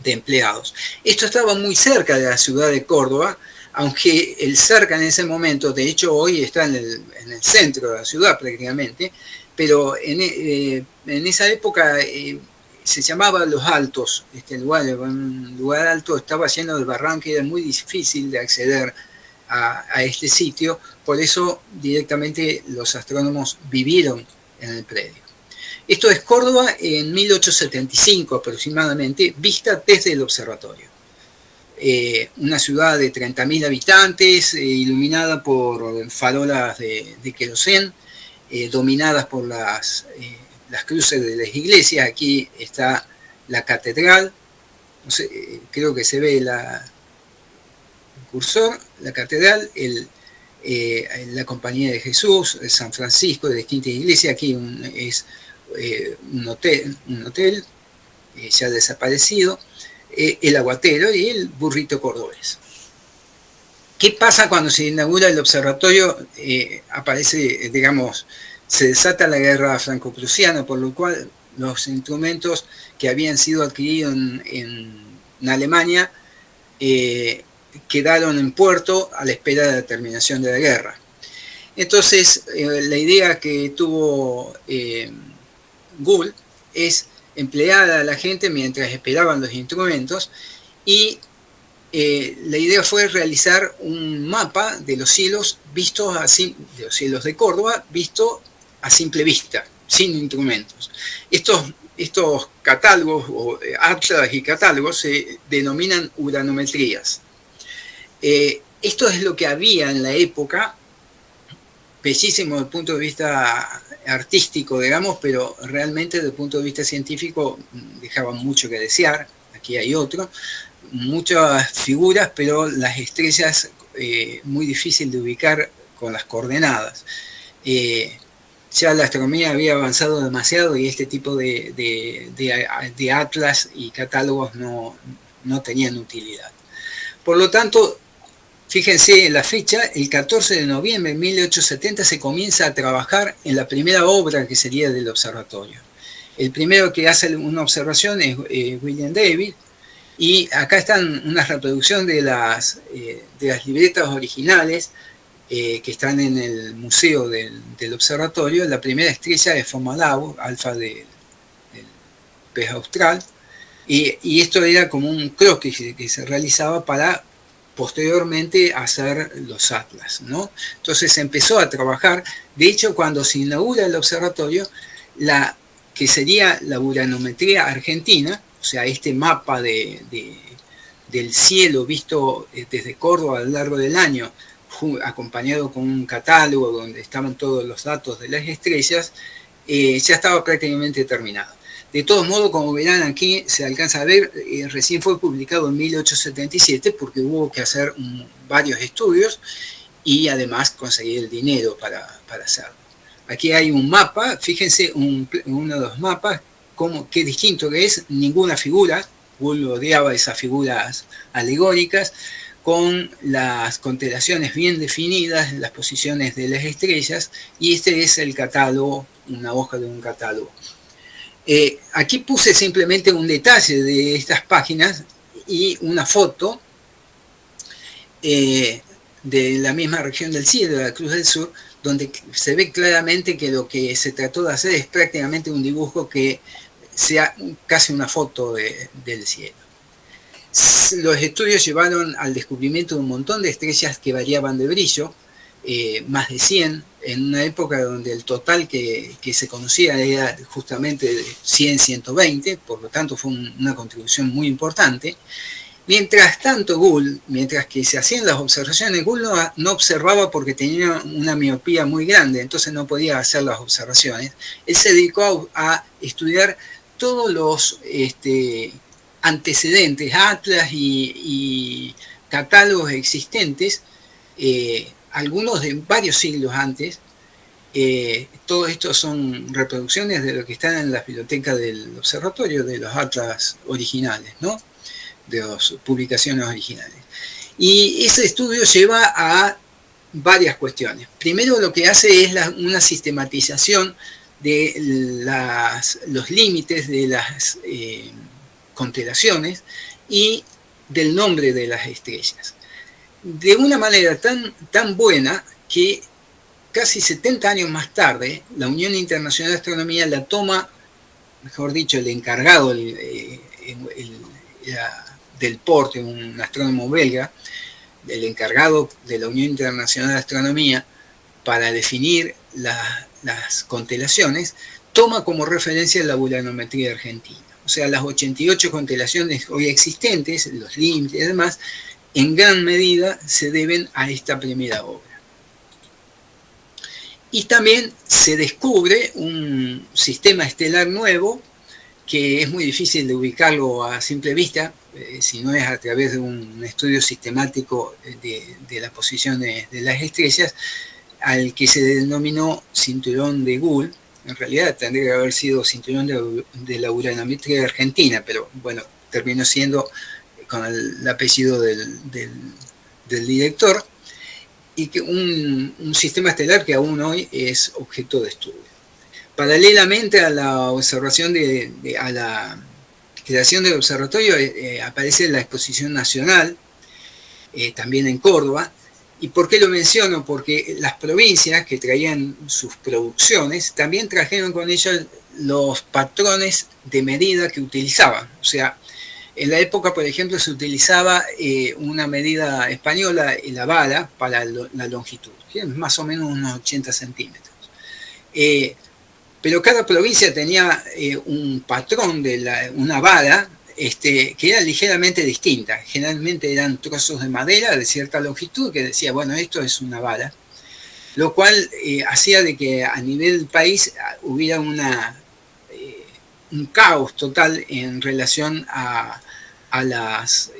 C: empleados. Esto estaba muy cerca de la ciudad de Córdoba, aunque el cerca en ese momento, de hecho hoy está en el centro de la ciudad prácticamente, pero en esa época se llamaba Los Altos, un lugar alto, estaba lleno de barranca y era muy difícil de acceder a este sitio, por eso directamente los astrónomos vivieron en el predio. Esto es Córdoba en 1875 aproximadamente, vista desde el observatorio. Una ciudad de 30.000 habitantes, iluminada por farolas de querosén, dominadas por las cruces de las iglesias. Aquí está la catedral, no sé, creo que se ve el cursor, la catedral, la Compañía de Jesús, San Francisco, de distintas iglesias. Aquí es un hotel ya desaparecido, el Aguatero y el Burrito Cordobés. ¿Qué pasa cuando se inaugura el observatorio? Aparece, digamos, se desata la guerra franco-prusiana, por lo cual los instrumentos que habían sido adquiridos en Alemania quedaron en puerto a la espera de la terminación de la guerra. Entonces, la idea que tuvo Gould es emplear a la gente mientras esperaban los instrumentos, y la idea fue realizar un mapa de los cielos vistos así, de los cielos de Córdoba, visto a simple vista, sin instrumentos. Estos catálogos, o atlas y catálogos, se denominan uranometrías. Esto es lo que había en la época, bellísimo desde el punto de vista artístico, digamos, pero realmente desde el punto de vista científico dejaban mucho que desear. Aquí hay otro. Muchas figuras, pero las estrellas muy difícil de ubicar con las coordenadas. Ya la astronomía había avanzado demasiado y este tipo de atlas y catálogos no tenían utilidad. Por lo tanto, fíjense en la fecha, el 14 de noviembre de 1870 se comienza a trabajar en la primera obra que sería del observatorio. El primero que hace una observación es William David, y acá están una reproducción de las libretas originales que están en el museo del observatorio. La primera estrella es Fomalhaut, alfa del pez austral, y esto era como un croquis que se realizaba para posteriormente hacer los atlas, ¿no? Entonces se empezó a trabajar. De hecho, cuando se inaugura el observatorio, que sería la uranometría argentina, o sea, este mapa del cielo visto desde Córdoba a lo largo del año, acompañado con un catálogo donde estaban todos los datos de las estrellas, ya estaba prácticamente terminado. De todos modos, como verán aquí, se alcanza a ver, recién fue publicado en 1877 porque hubo que hacer varios estudios y además conseguir el dinero para hacerlo. Aquí hay un mapa, fíjense, uno de los mapas, qué distinto que es, ninguna figura, Gould odiaba esas figuras alegóricas, con las constelaciones bien definidas, las posiciones de las estrellas, y este es el catálogo, una hoja de un catálogo. Aquí puse simplemente un detalle de estas páginas y una foto de la misma región del cielo, de la Cruz del Sur, donde se ve claramente que lo que se trató de hacer es prácticamente un dibujo que sea casi una foto del cielo. Los estudios llevaron al descubrimiento de un montón de estrellas que variaban de brillo, más de 100, en una época donde el total que se conocía era justamente de 100, 120, por lo tanto fue una contribución muy importante. Mientras tanto, Gould, mientras que se hacían las observaciones, Gould no observaba porque tenía una miopía muy grande, entonces no podía hacer las observaciones. Él se dedicó a estudiar todos los antecedentes, atlas y catálogos existentes, algunos de varios siglos antes. Todo esto son reproducciones de lo que está en la biblioteca del observatorio, de los atlas originales, ¿no? De las publicaciones originales. Y ese estudio lleva a varias cuestiones. Primero, lo que hace es una sistematización de los límites de las constelaciones y del nombre de las estrellas. De una manera tan buena que casi 70 años más tarde, la Unión Internacional de Astronomía la toma, mejor dicho, el encargado del Porte, un astrónomo belga, el encargado de la Unión Internacional de Astronomía para definir las constelaciones, toma como referencia la uranometría argentina. O sea, las 88 constelaciones hoy existentes, los límites y demás, en gran medida se deben a esta primera obra. Y también se descubre un sistema estelar nuevo que es muy difícil de ubicarlo a simple vista, si no es a través de un estudio sistemático de las posiciones de las estrellas, al que se denominó cinturón de Gould. En realidad tendría que haber sido cinturón de la uranometría argentina, pero bueno, terminó siendo con el apellido del director, y que un sistema estelar que aún hoy es objeto de estudio. Paralelamente a la observación a la creación del observatorio, aparece la exposición nacional, también en Córdoba. ¿Y por qué lo menciono? Porque las provincias que traían sus producciones también trajeron con ellos los patrones de medida que utilizaban. O sea, en la época, por ejemplo, se utilizaba una medida española, la vara, para la longitud, que es más o menos unos 80 centímetros. Pero cada provincia tenía un patrón de una vara que era ligeramente distinta. Generalmente eran trozos de madera de cierta longitud que decía, bueno, esto es una vara, lo cual hacía de que a nivel país hubiera un caos total en relación a las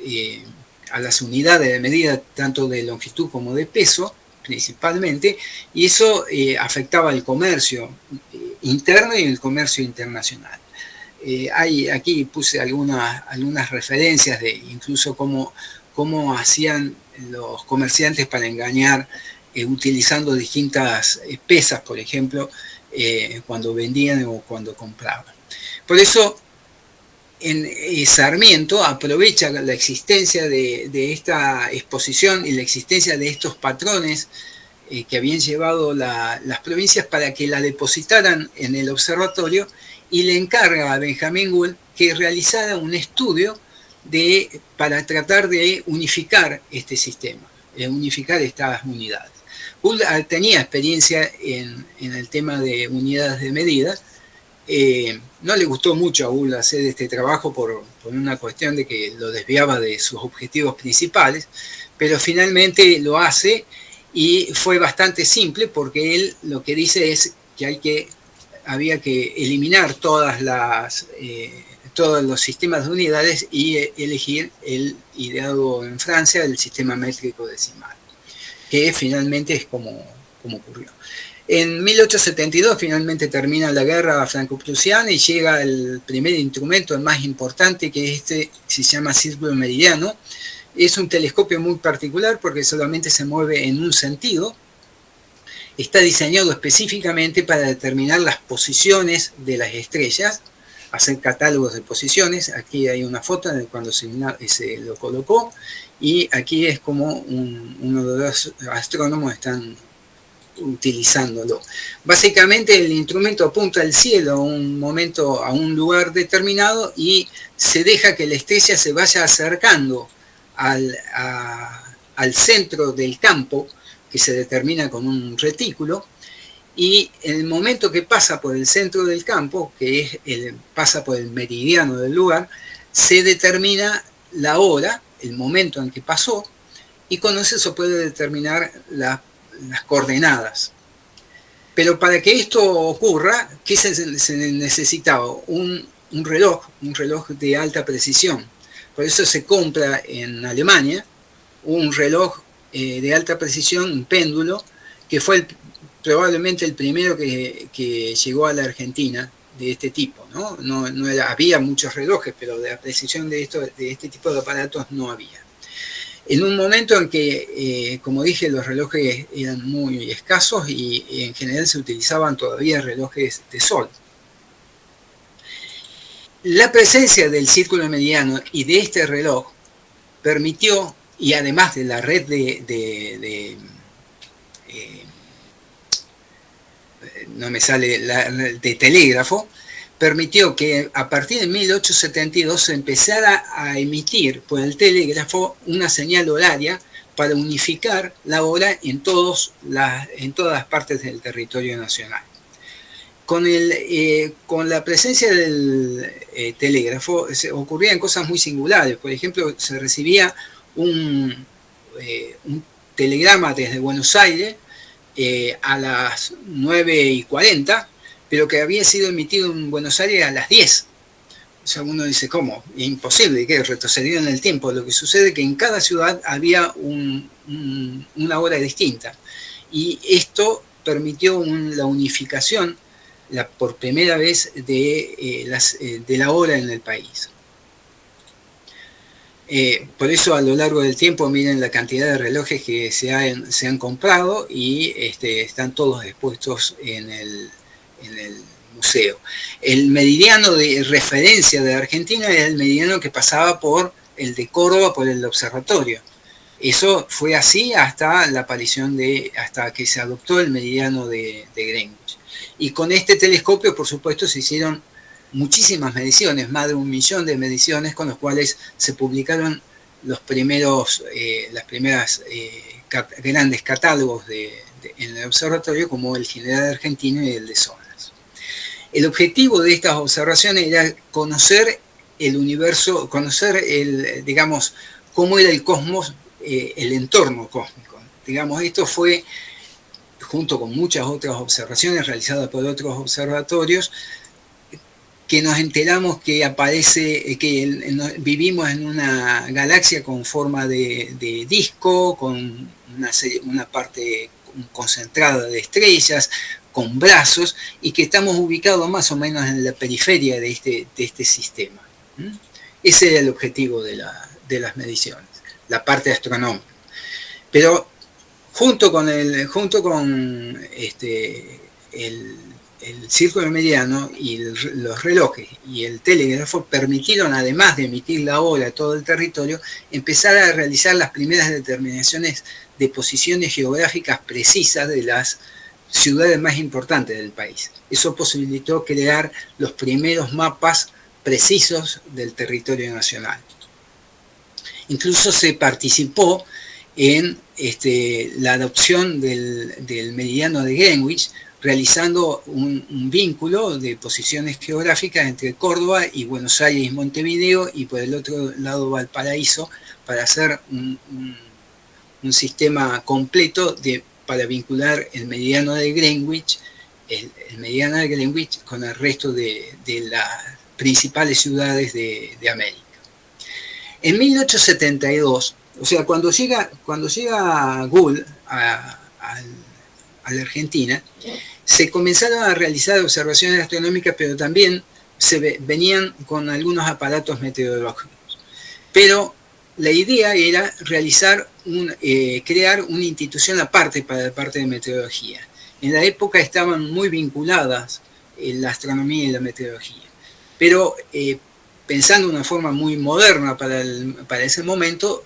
C: unidades de medida, tanto de longitud como de peso, principalmente, y eso afectaba el comercio interno y el comercio internacional. Aquí puse algunas referencias de incluso cómo hacían los comerciantes para engañar, utilizando distintas pesas, por ejemplo, cuando vendían o cuando compraban. Por eso, Sarmiento aprovecha la existencia de esta exposición y la existencia de estos patrones que habían llevado las provincias para que la depositaran en el observatorio, y le encarga a Benjamín Gould que realizara un estudio para tratar de unificar este sistema, unificar estas unidades. Gould tenía experiencia en el tema de unidades de medida. No le gustó mucho a Gould hacer este trabajo por una cuestión de que lo desviaba de sus objetivos principales, pero finalmente lo hace, y fue bastante simple porque él lo que dice es que había que eliminar todos los sistemas de unidades y elegir el ideado en Francia, el sistema métrico decimal, que finalmente es como ocurrió. En 1872 finalmente termina la guerra franco-prusiana y llega el primer instrumento, el más importante, que se llama círculo meridiano. Es un telescopio muy particular porque solamente se mueve en un sentido. Está diseñado específicamente para determinar las posiciones de las estrellas, hacer catálogos de posiciones. Aquí hay una foto de cuando se lo colocó, y aquí es como uno de los astrónomos están utilizándolo. Básicamente el instrumento apunta al cielo a un lugar determinado, y se deja que la estrella se vaya acercando al centro del campo, que se determina con un retículo, y en el momento que pasa por el centro del campo, pasa por el meridiano del lugar, se determina la hora, el momento en que pasó, y con eso se puede determinar las coordenadas. Pero para que esto ocurra, ¿qué se necesitaba? Un reloj de alta precisión. Por eso se compra en Alemania un reloj de alta precisión, un péndulo, que fue probablemente el primero que llegó a la Argentina de este tipo, ¿no? Había muchos relojes, pero de la precisión de este tipo de aparatos no había. En un momento en que, como dije, los relojes eran muy escasos y en general se utilizaban todavía relojes de sol. La presencia del círculo mediano y de este reloj permitió, y además de la red de telégrafo, permitió que a partir de 1872 se empezara a emitir por el telégrafo una señal horaria para unificar la hora en todas las partes del territorio nacional. Con la presencia del telégrafo ocurrían cosas muy singulares. Por ejemplo, se recibía un telegrama desde Buenos Aires a las 9:40, pero que había sido emitido en Buenos Aires a las 10. O sea, uno dice, ¿cómo? Imposible, que retrocedió en el tiempo. Lo que sucede es que en cada ciudad había una hora distinta. Y esto permitió la unificación por primera vez de la hora en el país. Por eso a lo largo del tiempo miren la cantidad de relojes que se han comprado, y están todos expuestos en el museo. El meridiano de referencia de Argentina era el meridiano que pasaba por el de Córdoba, por el observatorio. Eso fue así hasta la aparición hasta que se adoptó el meridiano de Greenwich. Y con este telescopio, por supuesto, se hicieron muchísimas mediciones, más de 1 millón de mediciones, con los cuales se publicaron las primeras grandes catálogos en el observatorio, como el general argentino y el de zonas. El objetivo de estas observaciones era conocer el universo, digamos, cómo era el cosmos, el entorno cósmico. Digamos, esto fue, junto con muchas otras observaciones realizadas por otros observatorios, que nos enteramos que vivimos en una galaxia con forma de disco, con una parte concentrada de estrellas, con brazos, y que estamos ubicados más o menos en la periferia de este sistema. Ese era el objetivo de las mediciones, la parte astronómica. Pero junto con el el círculo mediano y los relojes y el telégrafo permitieron, además de emitir la hora a todo el territorio, empezar a realizar las primeras determinaciones de posiciones geográficas precisas de las ciudades más importantes del país. Eso posibilitó crear los primeros mapas precisos del territorio nacional. Incluso se participó en la adopción del meridiano de Greenwich, realizando un vínculo de posiciones geográficas entre Córdoba y Buenos Aires y Montevideo, y por el otro lado Valparaíso, para hacer un sistema completo para vincular el meridiano de Greenwich, el meridiano de Greenwich con el resto de las principales ciudades de América. En 1872, o sea, cuando llega Gould a la Argentina, se comenzaron a realizar observaciones astronómicas, pero también venían con algunos aparatos meteorológicos. Pero la idea era crear una institución aparte para la parte de meteorología. En la época estaban muy vinculadas la astronomía y la meteorología, pero pensando de una forma muy moderna para ese momento,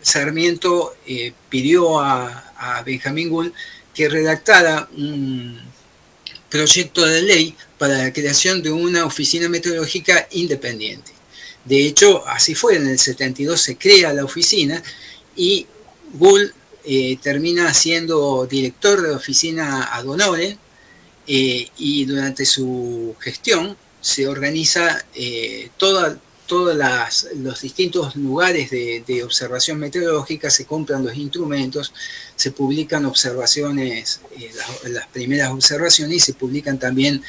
C: Sarmiento pidió a Benjamín Gould que redactara un proyecto de ley para la creación de una oficina meteorológica independiente. De hecho, así fue, en el 72 se crea la oficina y Gould termina siendo director de la oficina ad honorem, y durante su gestión se organiza todos los distintos lugares de observación meteorológica, se compran los instrumentos, se publican observaciones, las primeras observaciones, y se publican también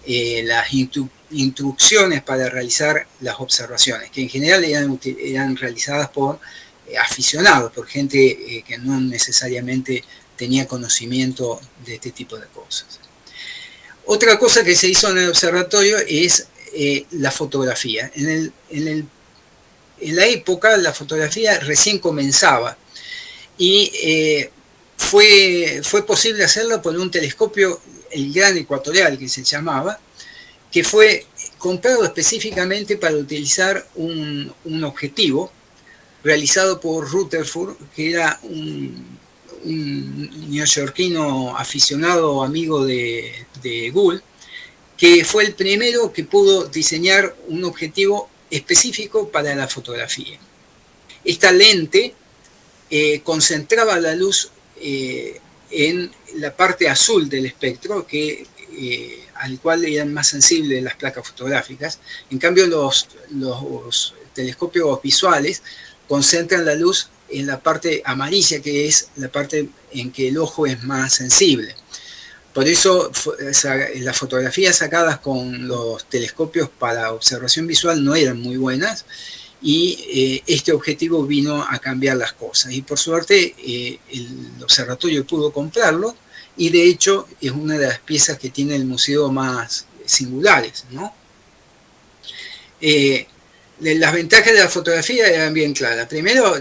C: las instrucciones para realizar las observaciones, que en general eran realizadas por aficionados, por gente que no necesariamente tenía conocimiento de este tipo de cosas. Otra cosa que se hizo en el observatorio es la fotografía. En la época la fotografía recién comenzaba y fue posible hacerlo por un telescopio, el Gran Ecuatorial, que se llamaba, que fue comprado específicamente para utilizar un objetivo realizado por Rutherford, que era un neoyorquino aficionado, amigo de Gould, que fue el primero que pudo diseñar un objetivo específico para la fotografía. Esta lente concentraba la luz en la parte azul del espectro, al cual eran más sensibles las placas fotográficas. En cambio, los telescopios visuales concentran la luz en la parte amarilla, que es la parte en que el ojo es más sensible. Por eso las fotografías sacadas con los telescopios para observación visual no eran muy buenas, y este objetivo vino a cambiar las cosas. Y por suerte el observatorio pudo comprarlo, y de hecho es una de las piezas que tiene el museo más singulares, ¿no? Las ventajas de la fotografía eran bien claras. Primero,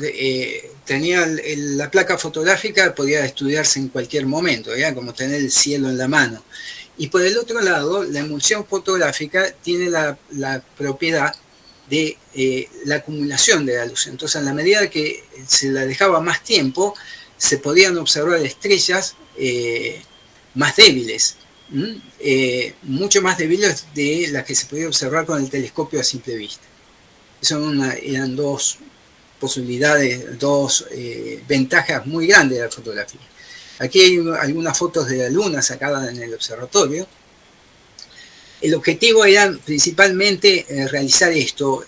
C: tenía la placa fotográfica, podía estudiarse en cualquier momento, ¿ya? Como tener el cielo en la mano. Y por el otro lado, la emulsión fotográfica tiene la propiedad de la acumulación de la luz. Entonces, en la medida que se la dejaba más tiempo, se podían observar estrellas más débiles, mucho más débiles de las que se podía observar con el telescopio a simple vista. Eran dos posibilidades, dos ventajas muy grandes de la fotografía. Aquí hay algunas fotos de la Luna sacadas en el observatorio. El objetivo era principalmente realizar esto,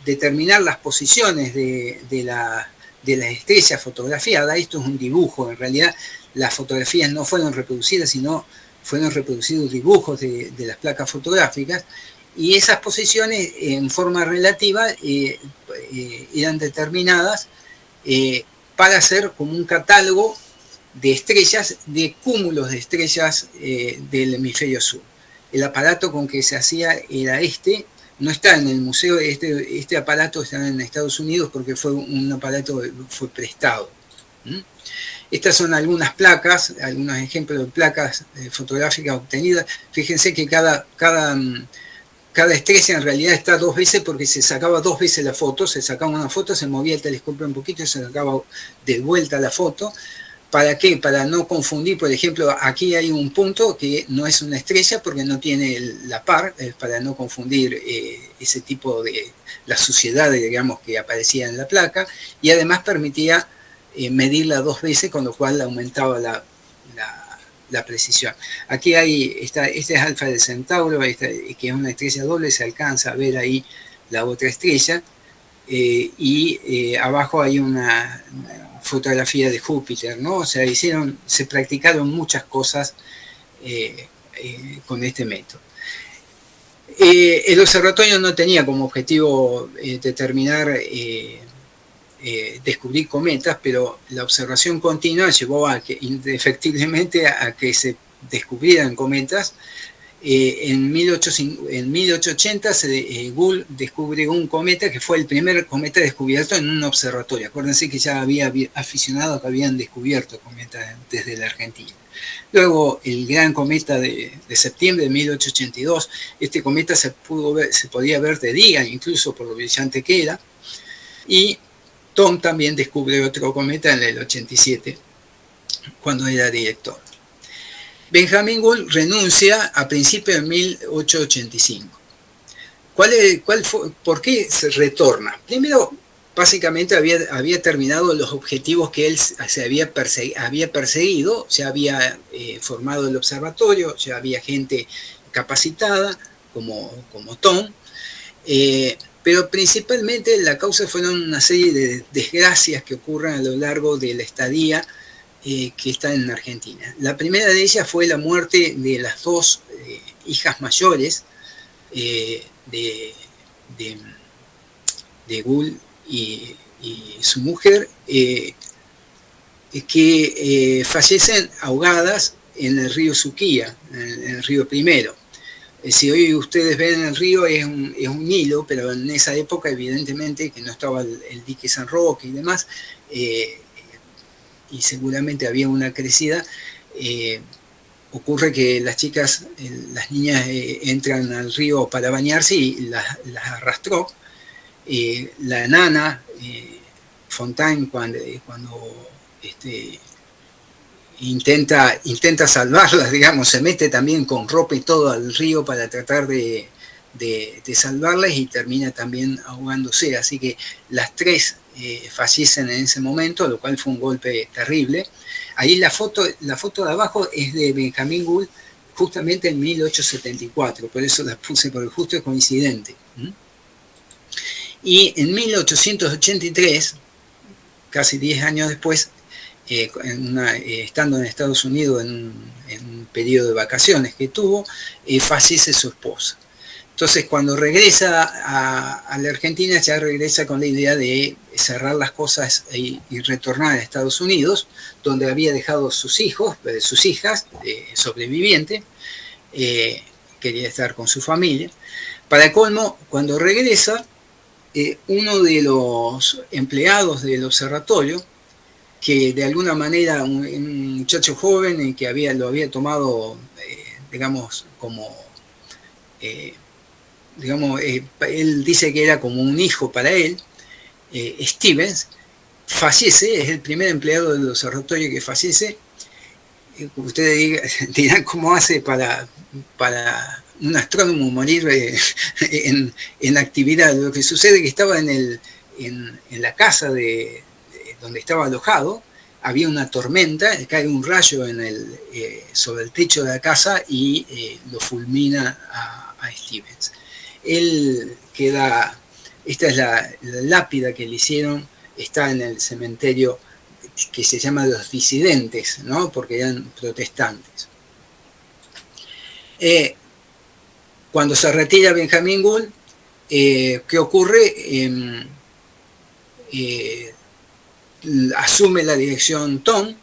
C: determinar las posiciones de las estrellas fotografiadas. Esto es un dibujo, en realidad las fotografías no fueron reproducidas, sino fueron reproducidos dibujos de las placas fotográficas, y esas posiciones en forma relativa eran determinadas para hacer como un catálogo de estrellas, de cúmulos de estrellas del hemisferio sur. El aparato con que se hacía era no está en el museo, este aparato está en Estados Unidos porque fue un aparato que fue prestado. Estas son algunas placas, algunos ejemplos de placas fotográficas obtenidas. Fíjense que cada estrella en realidad está 2 veces porque se sacaba 2 veces la foto, se sacaba una foto, se movía el telescopio un poquito y se sacaba de vuelta la foto. ¿Para qué? Para no confundir, por ejemplo, aquí hay un punto que no es una estrella porque no tiene la par, para no confundir ese tipo de las suciedades, digamos, que aparecían en la placa, y además permitía medirla 2 veces, con lo cual aumentaba la precisión. Aquí hay, este es Alfa de Centauro, que es una estrella doble, se alcanza a ver ahí la otra estrella, y abajo hay una fotografía de Júpiter, ¿no? O sea, se practicaron muchas cosas con este método. El observatorio no tenía como objetivo determinar, descubrir cometas, pero la observación continua llevó a que, indefectiblemente, a que se descubrieran cometas. En 1880 Gould descubre un cometa que fue el primer cometa descubierto en un observatorio. Acuérdense que ya había aficionados que habían descubierto cometas desde la Argentina. Luego el gran cometa de septiembre de 1882, este cometa se podía ver de día, incluso por lo brillante que era. Y Thom también descubre otro cometa en el 87, cuando era director. Benjamin Gould renuncia a principios de 1885. ¿Por qué se retorna? Primero, básicamente había terminado los objetivos que él se había perseguido, ya había formado el observatorio, ya había gente capacitada como Thom, pero principalmente la causa fueron una serie de desgracias que ocurren a lo largo de la estadía que está en Argentina. La primera de ellas fue la muerte de las 2 hijas mayores de Gould y su mujer, que fallecen ahogadas en el río Suquía, en el río Primero. Si hoy ustedes ven el río es un hilo, pero en esa época evidentemente que no estaba el dique San Roque y demás, y seguramente había una crecida, ocurre que las chicas, las niñas entran al río para bañarse y las arrastró. La nana, Fontaine, cuando intenta salvarlas, digamos, se mete también con ropa y todo al río para tratar de salvarlas y termina también ahogándose. Así que las 3 fallecen en ese momento, lo cual fue un golpe terrible. Ahí la foto de abajo es de Benjamin Gould, justamente en 1874, por eso la puse, porque justo es coincidente. Y en 1883, casi 10 años después, estando en Estados Unidos en un periodo de vacaciones que tuvo, fallece su esposa. Entonces, cuando regresa a la Argentina, ya regresa con la idea de cerrar las cosas y retornar a Estados Unidos, donde había dejado sus hijas, sobreviviente, quería estar con su familia. Para colmo, cuando regresa, uno de los empleados del observatorio, que de alguna manera un muchacho joven que lo había tomado, digamos, como... él dice que era como un hijo para él, Stevens, fallece, es el primer empleado del observatorio que fallece. Ustedes dirán cómo hace para un astrónomo morir en actividad. Lo que sucede es que estaba en la casa donde estaba alojado, había una tormenta, cae un rayo sobre el techo de la casa y lo fulmina a Stevens. Él queda, esta es la lápida que le hicieron, está en el cementerio que se llama de los disidentes, ¿no? Porque eran protestantes. Cuando se retira Benjamin Gould, ¿qué ocurre? Asume la dirección Thom.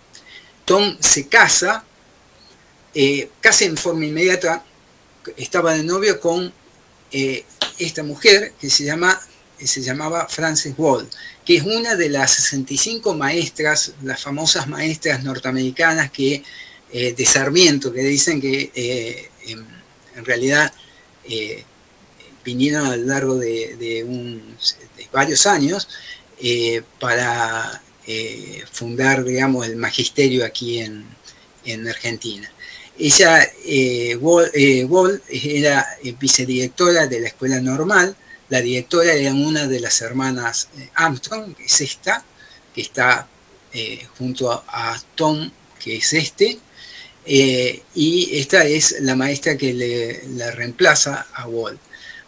C: Thom se casa, casi en forma inmediata, estaba de novio con esta mujer que se llama se llamaba Frances Wall, que es una de las 65 maestras, las famosas maestras norteamericanas de Sarmiento, que dicen que en realidad vinieron a lo largo de varios años para fundar, digamos, el magisterio aquí en Argentina. Ella, Wall, era vicedirectora de la Escuela Normal. La directora era una de las hermanas Armstrong, que es esta, que está junto a Tom, que es este, y esta es la maestra que la reemplaza a Wall.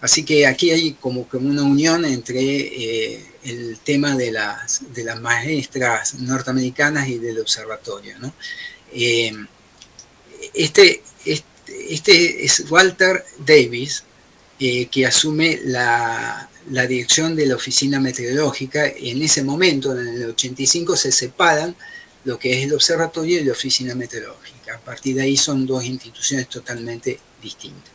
C: Así que aquí hay como una unión entre el tema de las maestras norteamericanas y del observatorio, ¿no? Este es Walter Davis, que asume la dirección de la oficina meteorológica. En ese momento, en el 85, se separan lo que es el observatorio y la oficina meteorológica. A partir de ahí son dos instituciones totalmente distintas.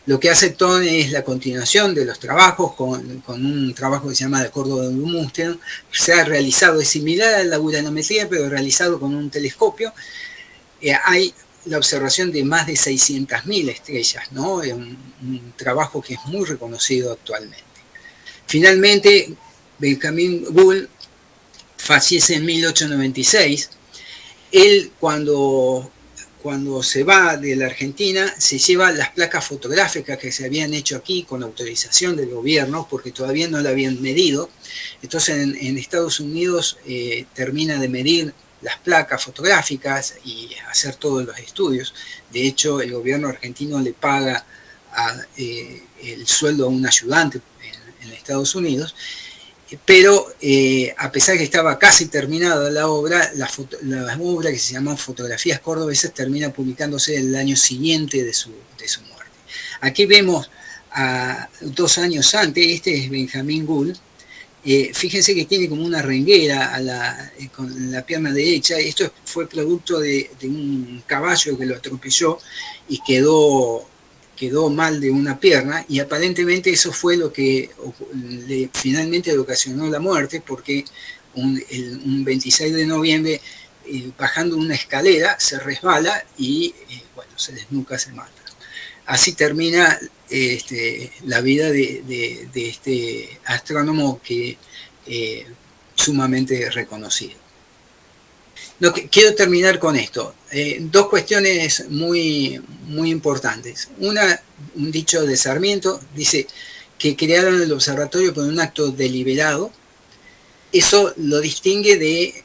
C: Lo que hace Tom es la continuación de los trabajos con un trabajo que se llama de Córdoba de Mustern. Se ha realizado, es similar a la uranometría, pero realizado con un telescopio. Hay la observación de más de 600.000 estrellas, ¿no? Es un trabajo que es muy reconocido actualmente. Finalmente, Benjamin Gould fallece en 1896. Él, cuando se va de la Argentina, se lleva las placas fotográficas que se habían hecho aquí con autorización del gobierno, porque todavía no la habían medido. Entonces, en Estados Unidos termina de medir las placas fotográficas y hacer todos los estudios. De hecho, el gobierno argentino le paga el sueldo a un ayudante en Estados Unidos. Pero a pesar de que estaba casi terminada la obra, la obra que se llama Fotografías Cordobesas termina publicándose el año siguiente de su muerte. Aquí vemos a 2 años antes, este es Benjamin Gould. Fíjense que tiene como una renguera con la pierna derecha. Esto fue producto de un caballo que lo atropelló y quedó mal de una pierna, y aparentemente eso fue lo que finalmente le ocasionó la muerte, porque un 26 de noviembre, bajando una escalera, se resbala y bueno, se desnuca, se mata. Así termina la vida de este astrónomo que sumamente reconocido. Quiero terminar con esto. 2 cuestiones muy, muy importantes. Un dicho de Sarmiento, dice que crearon el observatorio por un acto deliberado. Eso lo distingue de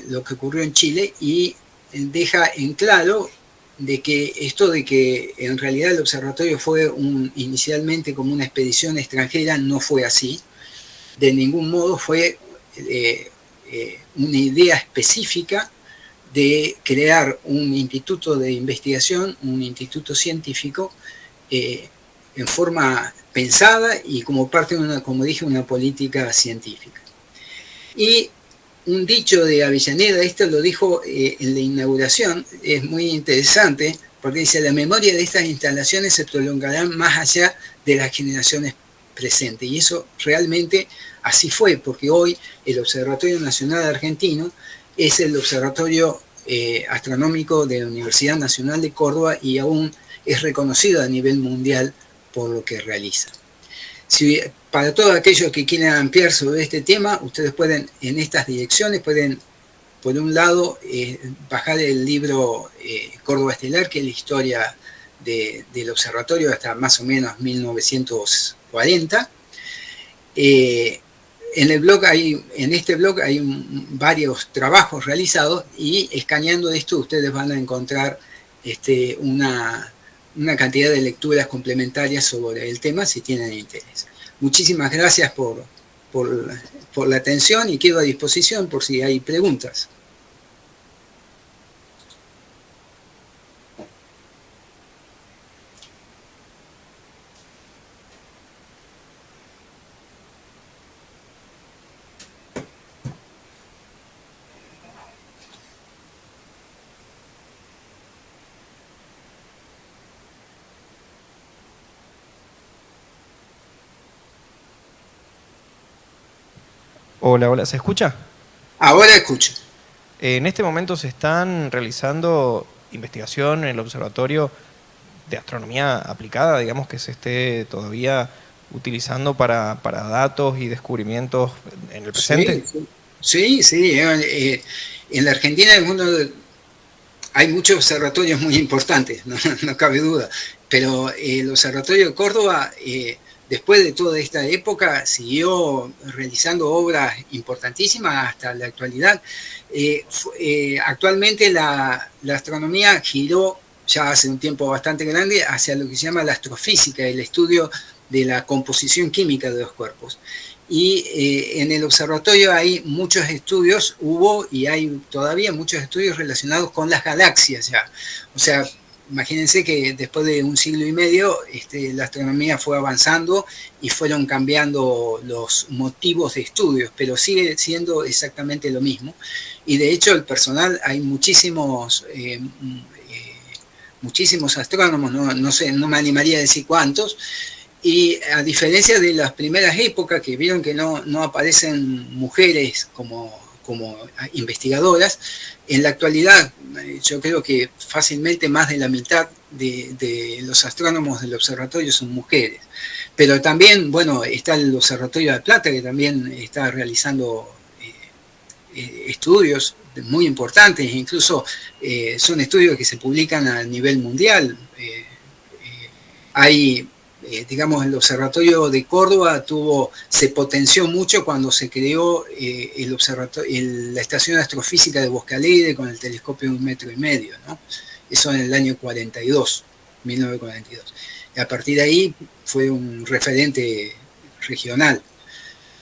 C: lo que ocurrió en Chile y deja en claro de que esto de que en realidad el observatorio fue inicialmente como una expedición extranjera no fue así. De ningún modo fue una idea específica de crear un instituto de investigación, un instituto científico, en forma pensada y como parte de como dije, una política científica. Y un dicho de Avellaneda, esto lo dijo en la inauguración, es muy interesante, porque dice: la memoria de estas instalaciones se prolongará más allá de las generaciones presentes. Y eso realmente así fue, porque hoy el Observatorio Nacional Argentino es el observatorio astronómico de la Universidad Nacional de Córdoba y aún es reconocido a nivel mundial por lo que realiza. Para todos aquellos que quieran ampliar sobre este tema, ustedes pueden, en estas direcciones, pueden, por un lado, bajar el libro Córdoba Estelar, que es la historia del observatorio hasta más o menos 1940. En este blog hay varios trabajos realizados, y escaneando esto ustedes van a encontrar una cantidad de lecturas complementarias sobre el tema si tienen interés. Muchísimas gracias por la atención y quedo a disposición por si hay preguntas.
D: Hola, hola, ¿se escucha?
C: Ahora escucho.
D: En este momento se están realizando investigación en el Observatorio de Astronomía Aplicada, digamos que se esté todavía utilizando para datos y descubrimientos en el presente.
C: Sí, sí. En la Argentina hay muchos observatorios muy importantes, no cabe duda, pero el Observatorio de Córdoba, después de toda esta época, siguió realizando obras importantísimas hasta la actualidad. Actualmente la astronomía giró ya hace un tiempo bastante grande hacia lo que se llama la astrofísica, el estudio de la composición química de los cuerpos. Y en el observatorio hay muchos estudios, hubo y hay todavía muchos estudios relacionados con las galaxias ya. O sea, imagínense que después de un siglo y medio la astronomía fue avanzando y fueron cambiando los motivos de estudios, pero sigue siendo exactamente lo mismo. Y de hecho el personal, hay muchísimos astrónomos, no sé, no me animaría a decir cuántos, y a diferencia de las primeras épocas que vieron que no aparecen mujeres como investigadoras, en la actualidad yo creo que fácilmente más de la mitad de los astrónomos del observatorio son mujeres. Pero también, bueno, está el Observatorio de Plata, que también está realizando estudios muy importantes, incluso son estudios que se publican a nivel mundial. Hay digamos, el Observatorio de Córdoba se potenció mucho cuando se creó la Estación Astrofísica de Bosque Alegre con el telescopio de 1,5 metros, ¿no? Eso en el año 42, 1942. Y a partir de ahí fue un referente regional.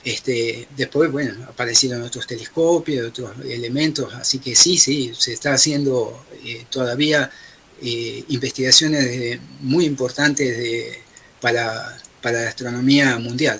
C: Después, bueno, aparecieron otros telescopios, otros elementos, así que sí, se está haciendo todavía investigaciones muy importantes para la astronomía mundial.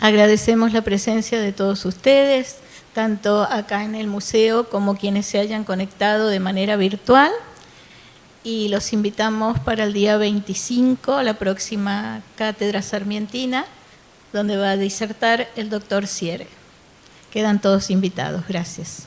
B: Agradecemos la presencia de todos ustedes, tanto acá en el museo como quienes se hayan conectado de manera virtual. Y los invitamos para el día 25 a la próxima Cátedra Sarmientina, donde va a disertar el doctor Sierre. Quedan todos invitados. Gracias.